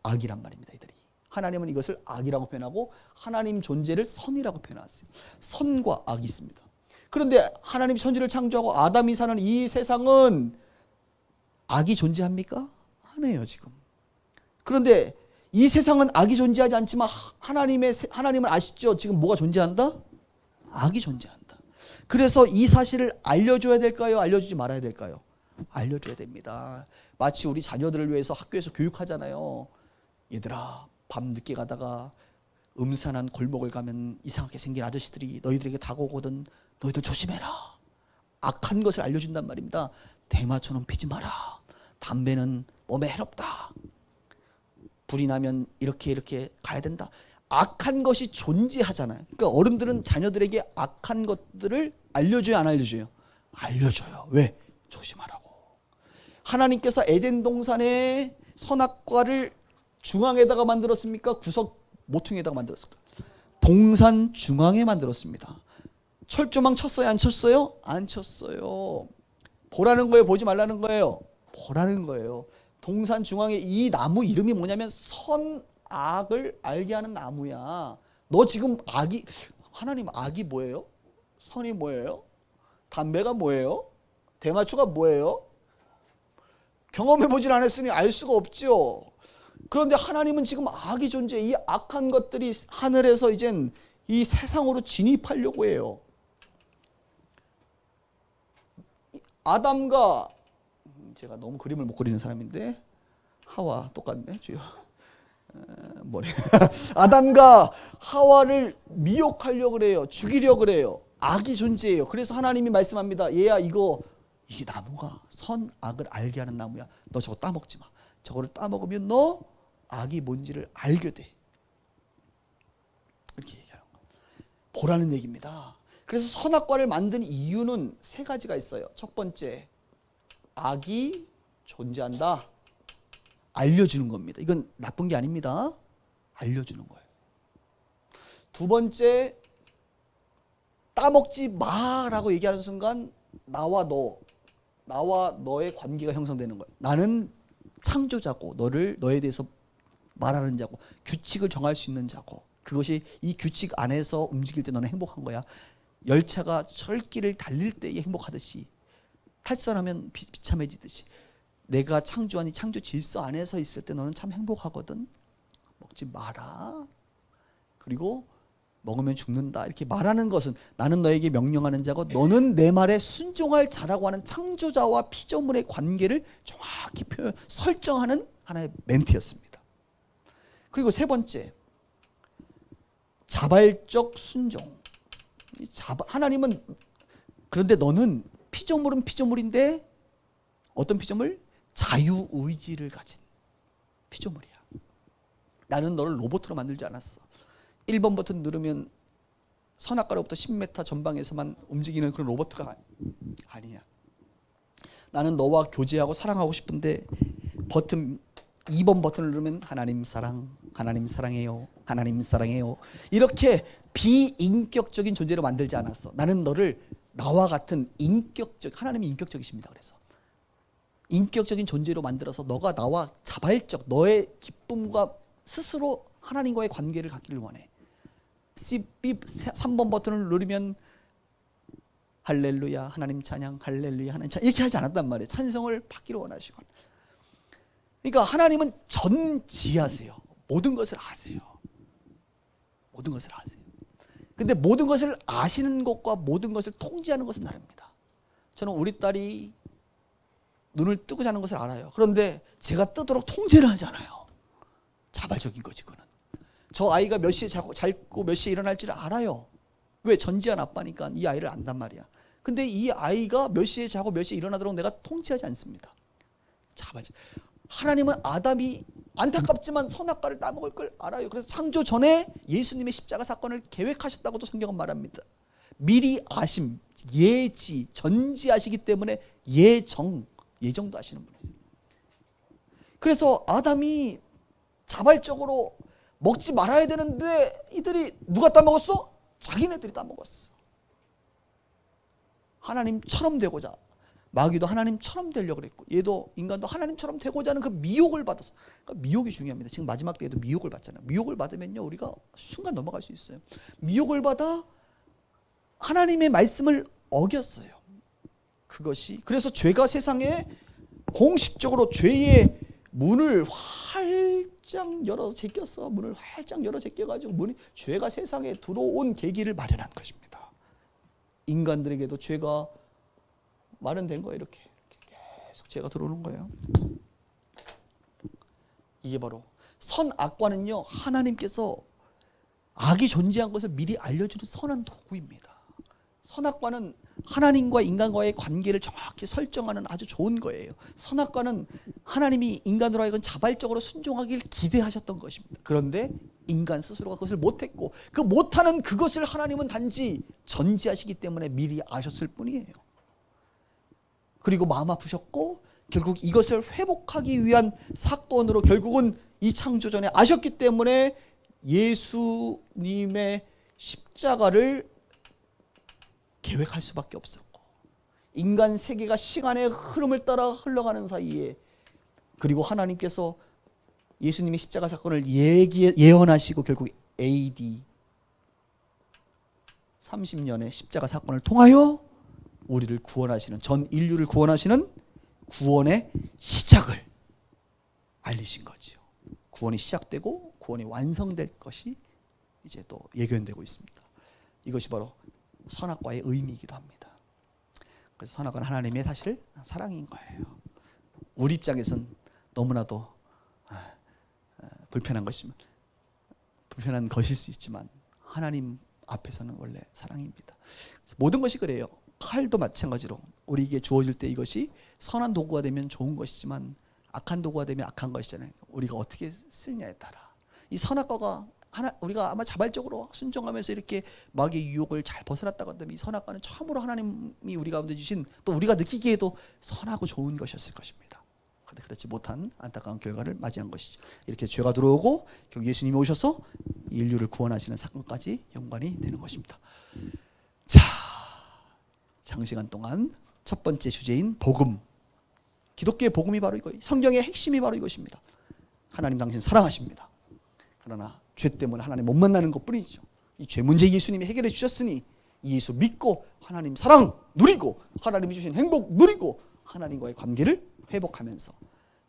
악이란 말입니다. 이들이. 하나님은 이것을 악이라고 표현하고 하나님 존재를 선이라고 표현하세요. 선과 악이 있습니다. 그런데 하나님 천지를 창조하고 아담이 사는 이 세상은 악이 존재합니까? 안 해요, 지금. 그런데 이 세상은 악이 존재하지 않지만 하나님을 아시죠? 지금 뭐가 존재한다? 악이 존재한다. 그래서 이 사실을 알려줘야 될까요? 알려주지 말아야 될까요? 알려줘야 됩니다. 마치 우리 자녀들을 위해서 학교에서 교육하잖아요. 얘들아, 밤 늦게 가다가 음산한 골목을 가면 이상하게 생긴 아저씨들이 너희들에게 다가오거든. 너희들 조심해라. 악한 것을 알려준단 말입니다. 대마초는 피지 마라. 담배는 몸에 해롭다. 불이 나면 이렇게 가야 된다. 악한 것이 존재하잖아요. 그러니까 어른들은 자녀들에게 악한 것들을 알려줘요, 안 알려줘요? 알려줘요. 왜? 조심하라고. 하나님께서 에덴 동산에 선악과를 중앙에다가 만들었습니까? 구석 모퉁이에다가 만들었습니까? 동산 중앙에 만들었습니다. 철조망 쳤어요, 안 쳤어요? 안 쳤어요. 보라는 거예요, 보지 말라는 거예요? 보라는 거예요. 동산 중앙에 이 나무 이름이 뭐냐면 선악을 알게 하는 나무야. 너 지금 하나님 악이 뭐예요? 선이 뭐예요? 담배가 뭐예요? 대마초가 뭐예요? 경험해보질 않았으니 알 수가 없죠. 그런데 하나님은 지금 악이 존재해. 이 악한 것들이 하늘에서 이젠 이 세상으로 진입하려고 해요. 제가 너무 그림을 못 그리는 사람인데 하와 똑같네 주여. 뭐래? 아담과 하와를 미혹하려고 그래요. 죽이려고 그래요. 악이 존재해요. 그래서 하나님이 말씀합니다. 얘야 이거 이 나무가 선악을 알게 하는 나무야. 너 저거 따먹지 마. 저거를 따먹으면 너 악이 뭔지를 알게 돼. 이렇게 얘기하는 거예요. 보라는 얘기입니다. 그래서 선악과를 만든 이유는 세 가지가 있어요. 첫 번째, 악이 존재한다. 알려주는 겁니다. 이건 나쁜 게 아닙니다. 알려주는 거예요. 두 번째, 따먹지 마라고 얘기하는 순간 나와 너의 관계가 형성되는 거예요. 나는 창조자고 너에 대해서 말하는 자고 규칙을 정할 수 있는 자고 그것이 이 규칙 안에서 움직일 때 너는 행복한 거야. 열차가 철길을 달릴 때에 행복하듯이 탈선하면 비참해지듯이 내가 창조한 이 창조 질서 안에서 있을 때 너는 참 행복하거든. 먹지 마라. 그리고 먹으면 죽는다. 이렇게 말하는 것은 나는 너에게 명령하는 자고 너는 내 말에 순종할 자라고 하는 창조자와 피조물의 관계를 정확히 설정하는 하나의 멘트였습니다. 그리고 세 번째, 자발적 순종. 하나님은 그런데 너는 피조물은 피조물인데 어떤 피조물? 자유의지를 가진 피조물이야. 나는 너를 로봇으로 만들지 않았어. 1번 버튼 누르면 선악과로부터 10m 전방에서만 움직이는 그런 로봇가 아니야. 나는 너와 교제하고 사랑하고 싶은데 2번 버튼을 누르면 하나님 사랑, 하나님 사랑해요, 하나님 사랑해요. 이렇게 비인격적인 존재로 만들지 않았어. 나는 너를 나와 같은 하나님이 인격적이십니다. 그래서 인격적인 존재로 만들어서 너가 나와 자발적 너의 기쁨과 스스로 하나님과의 관계를 갖기를 원해. 3번 버튼을 누르면 할렐루야 하나님 찬양, 할렐루야 하나님 찬양 이렇게 하지 않았단 말이에요. 찬성을 받기를 원하시고. 그러니까 하나님은 전지하세요. 모든 것을 아세요. 모든 것을 아세요. 근데 모든 것을 아시는 것과 모든 것을 통제하는 것은 다릅니다. 저는 우리 딸이 눈을 뜨고 자는 것을 알아요. 그런데 제가 뜨도록 통제를 하지 않아요. 자발적인 거지 그거는. 저 아이가 몇 시에 자고 몇 시에 일어날지를 알아요. 왜? 전지한 아빠니까 이 아이를 안단 말이야. 근데 이 아이가 몇 시에 자고 몇 시에 일어나도록 내가 통제하지 않습니다. 자발적. 하나님은 아담이 안타깝지만 선악과를 따먹을 걸 알아요. 그래서 창조 전에 예수님의 십자가 사건을 계획하셨다고도 성경은 말합니다. 미리 아심, 예지, 전지하시기 때문에 예정도 하시는 분이세요. 그래서 아담이 자발적으로 먹지 말아야 되는데 이들이 누가 따먹었어? 자기네들이 따먹었어. 하나님처럼 되고자 마귀도 하나님처럼 되려고 그랬고 얘도 인간도 하나님처럼 되고자 하는 그 미혹을 받아서 그러니까 미혹이 중요합니다. 지금 마지막 때에도 미혹을 받잖아요. 미혹을 받으면요 우리가 순간 넘어갈 수 있어요. 미혹을 받아 하나님의 말씀을 어겼어요. 그것이 그래서 죄가 세상에 공식적으로 죄의 문을 활짝 열어 제꼈어. 문을 활짝 열어 제껴가지고 죄가 세상에 들어온 계기를 마련한 것입니다. 인간들에게도 죄가 마련된 거예요. 이렇게 계속 죄가 들어오는 거예요. 이게 바로 선악과는요 하나님께서 악이 존재한 것을 미리 알려주는 선한 도구입니다. 선악과는 하나님과 인간과의 관계를 정확히 설정하는 아주 좋은 거예요. 선악과는 하나님이 인간으로 하여금 자발적으로 순종하길 기대하셨던 것입니다. 그런데 인간 스스로가 그것을 못했고 그 못하는 그것을 하나님은 단지 전지하시기 때문에 미리 아셨을 뿐이에요. 그리고 마음 아프셨고 결국 이것을 회복하기 위한 사건으로 결국은 이 창조전에 아셨기 때문에 예수님의 십자가를 계획할 수밖에 없었고 인간 세계가 시간의 흐름을 따라 흘러가는 사이에 그리고 하나님께서 예수님의 십자가 사건을 예언하시고 결국 AD 30년의 십자가 사건을 통하여 우리를 구원하시는 전 인류를 구원하시는 구원의 시작을 알리신 거죠. 구원이 시작되고 구원이 완성될 것이 이제 또 예견되고 있습니다. 이것이 바로 선악과의 의미이기도 합니다. 그래서 선악과는 하나님의 사실 사랑인 거예요. 우리 입장에선 너무나도 불편한 것일 수 있지만 하나님 앞에서는 원래 사랑입니다. 모든 것이 그래요. 칼도 마찬가지로 우리에게 주어질 때 이것이 선한 도구가 되면 좋은 것이지만 악한 도구가 되면 악한 것이잖아요. 우리가 어떻게 쓰느냐에 따라 이 선악과가 우리가 아마 자발적으로 순종하면서 이렇게 마귀의 유혹을 잘 벗어났다고 한다면 이 선악과는 처음으로 하나님이 우리 가운데 주신 또 우리가 느끼기에도 선하고 좋은 것이었을 것입니다. 그런데 그렇지 못한 안타까운 결과를 맞이한 것이죠. 이렇게 죄가 들어오고 결국 예수님이 오셔서 인류를 구원하시는 사건까지 연관이 되는 것입니다. 자, 장시간 동안 첫 번째 주제인 복음, 기독교의 복음이 바로 이거, 성경의 핵심이 바로 이것입니다. 하나님 당신 사랑하십니다. 그러나 죄 때문에 하나님 못 만나는 것뿐이죠. 이 죄 문제 예수님이 해결해 주셨으니 이 예수 믿고 하나님 사랑 누리고 하나님이 주신 행복 누리고 하나님과의 관계를 회복하면서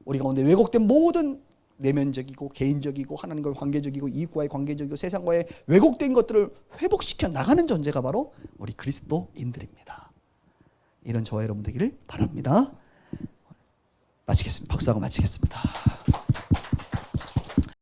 우리 가운데 왜곡된 모든 내면적이고 개인적이고 하나님과의 관계적이고 이웃과의 관계적이고 세상과의 왜곡된 것들을 회복시켜 나가는 존재가 바로 우리 그리스도인들입니다. 이런 저와 여러분 되기를 바랍니다. 마치겠습니다. 박수하고 마치겠습니다.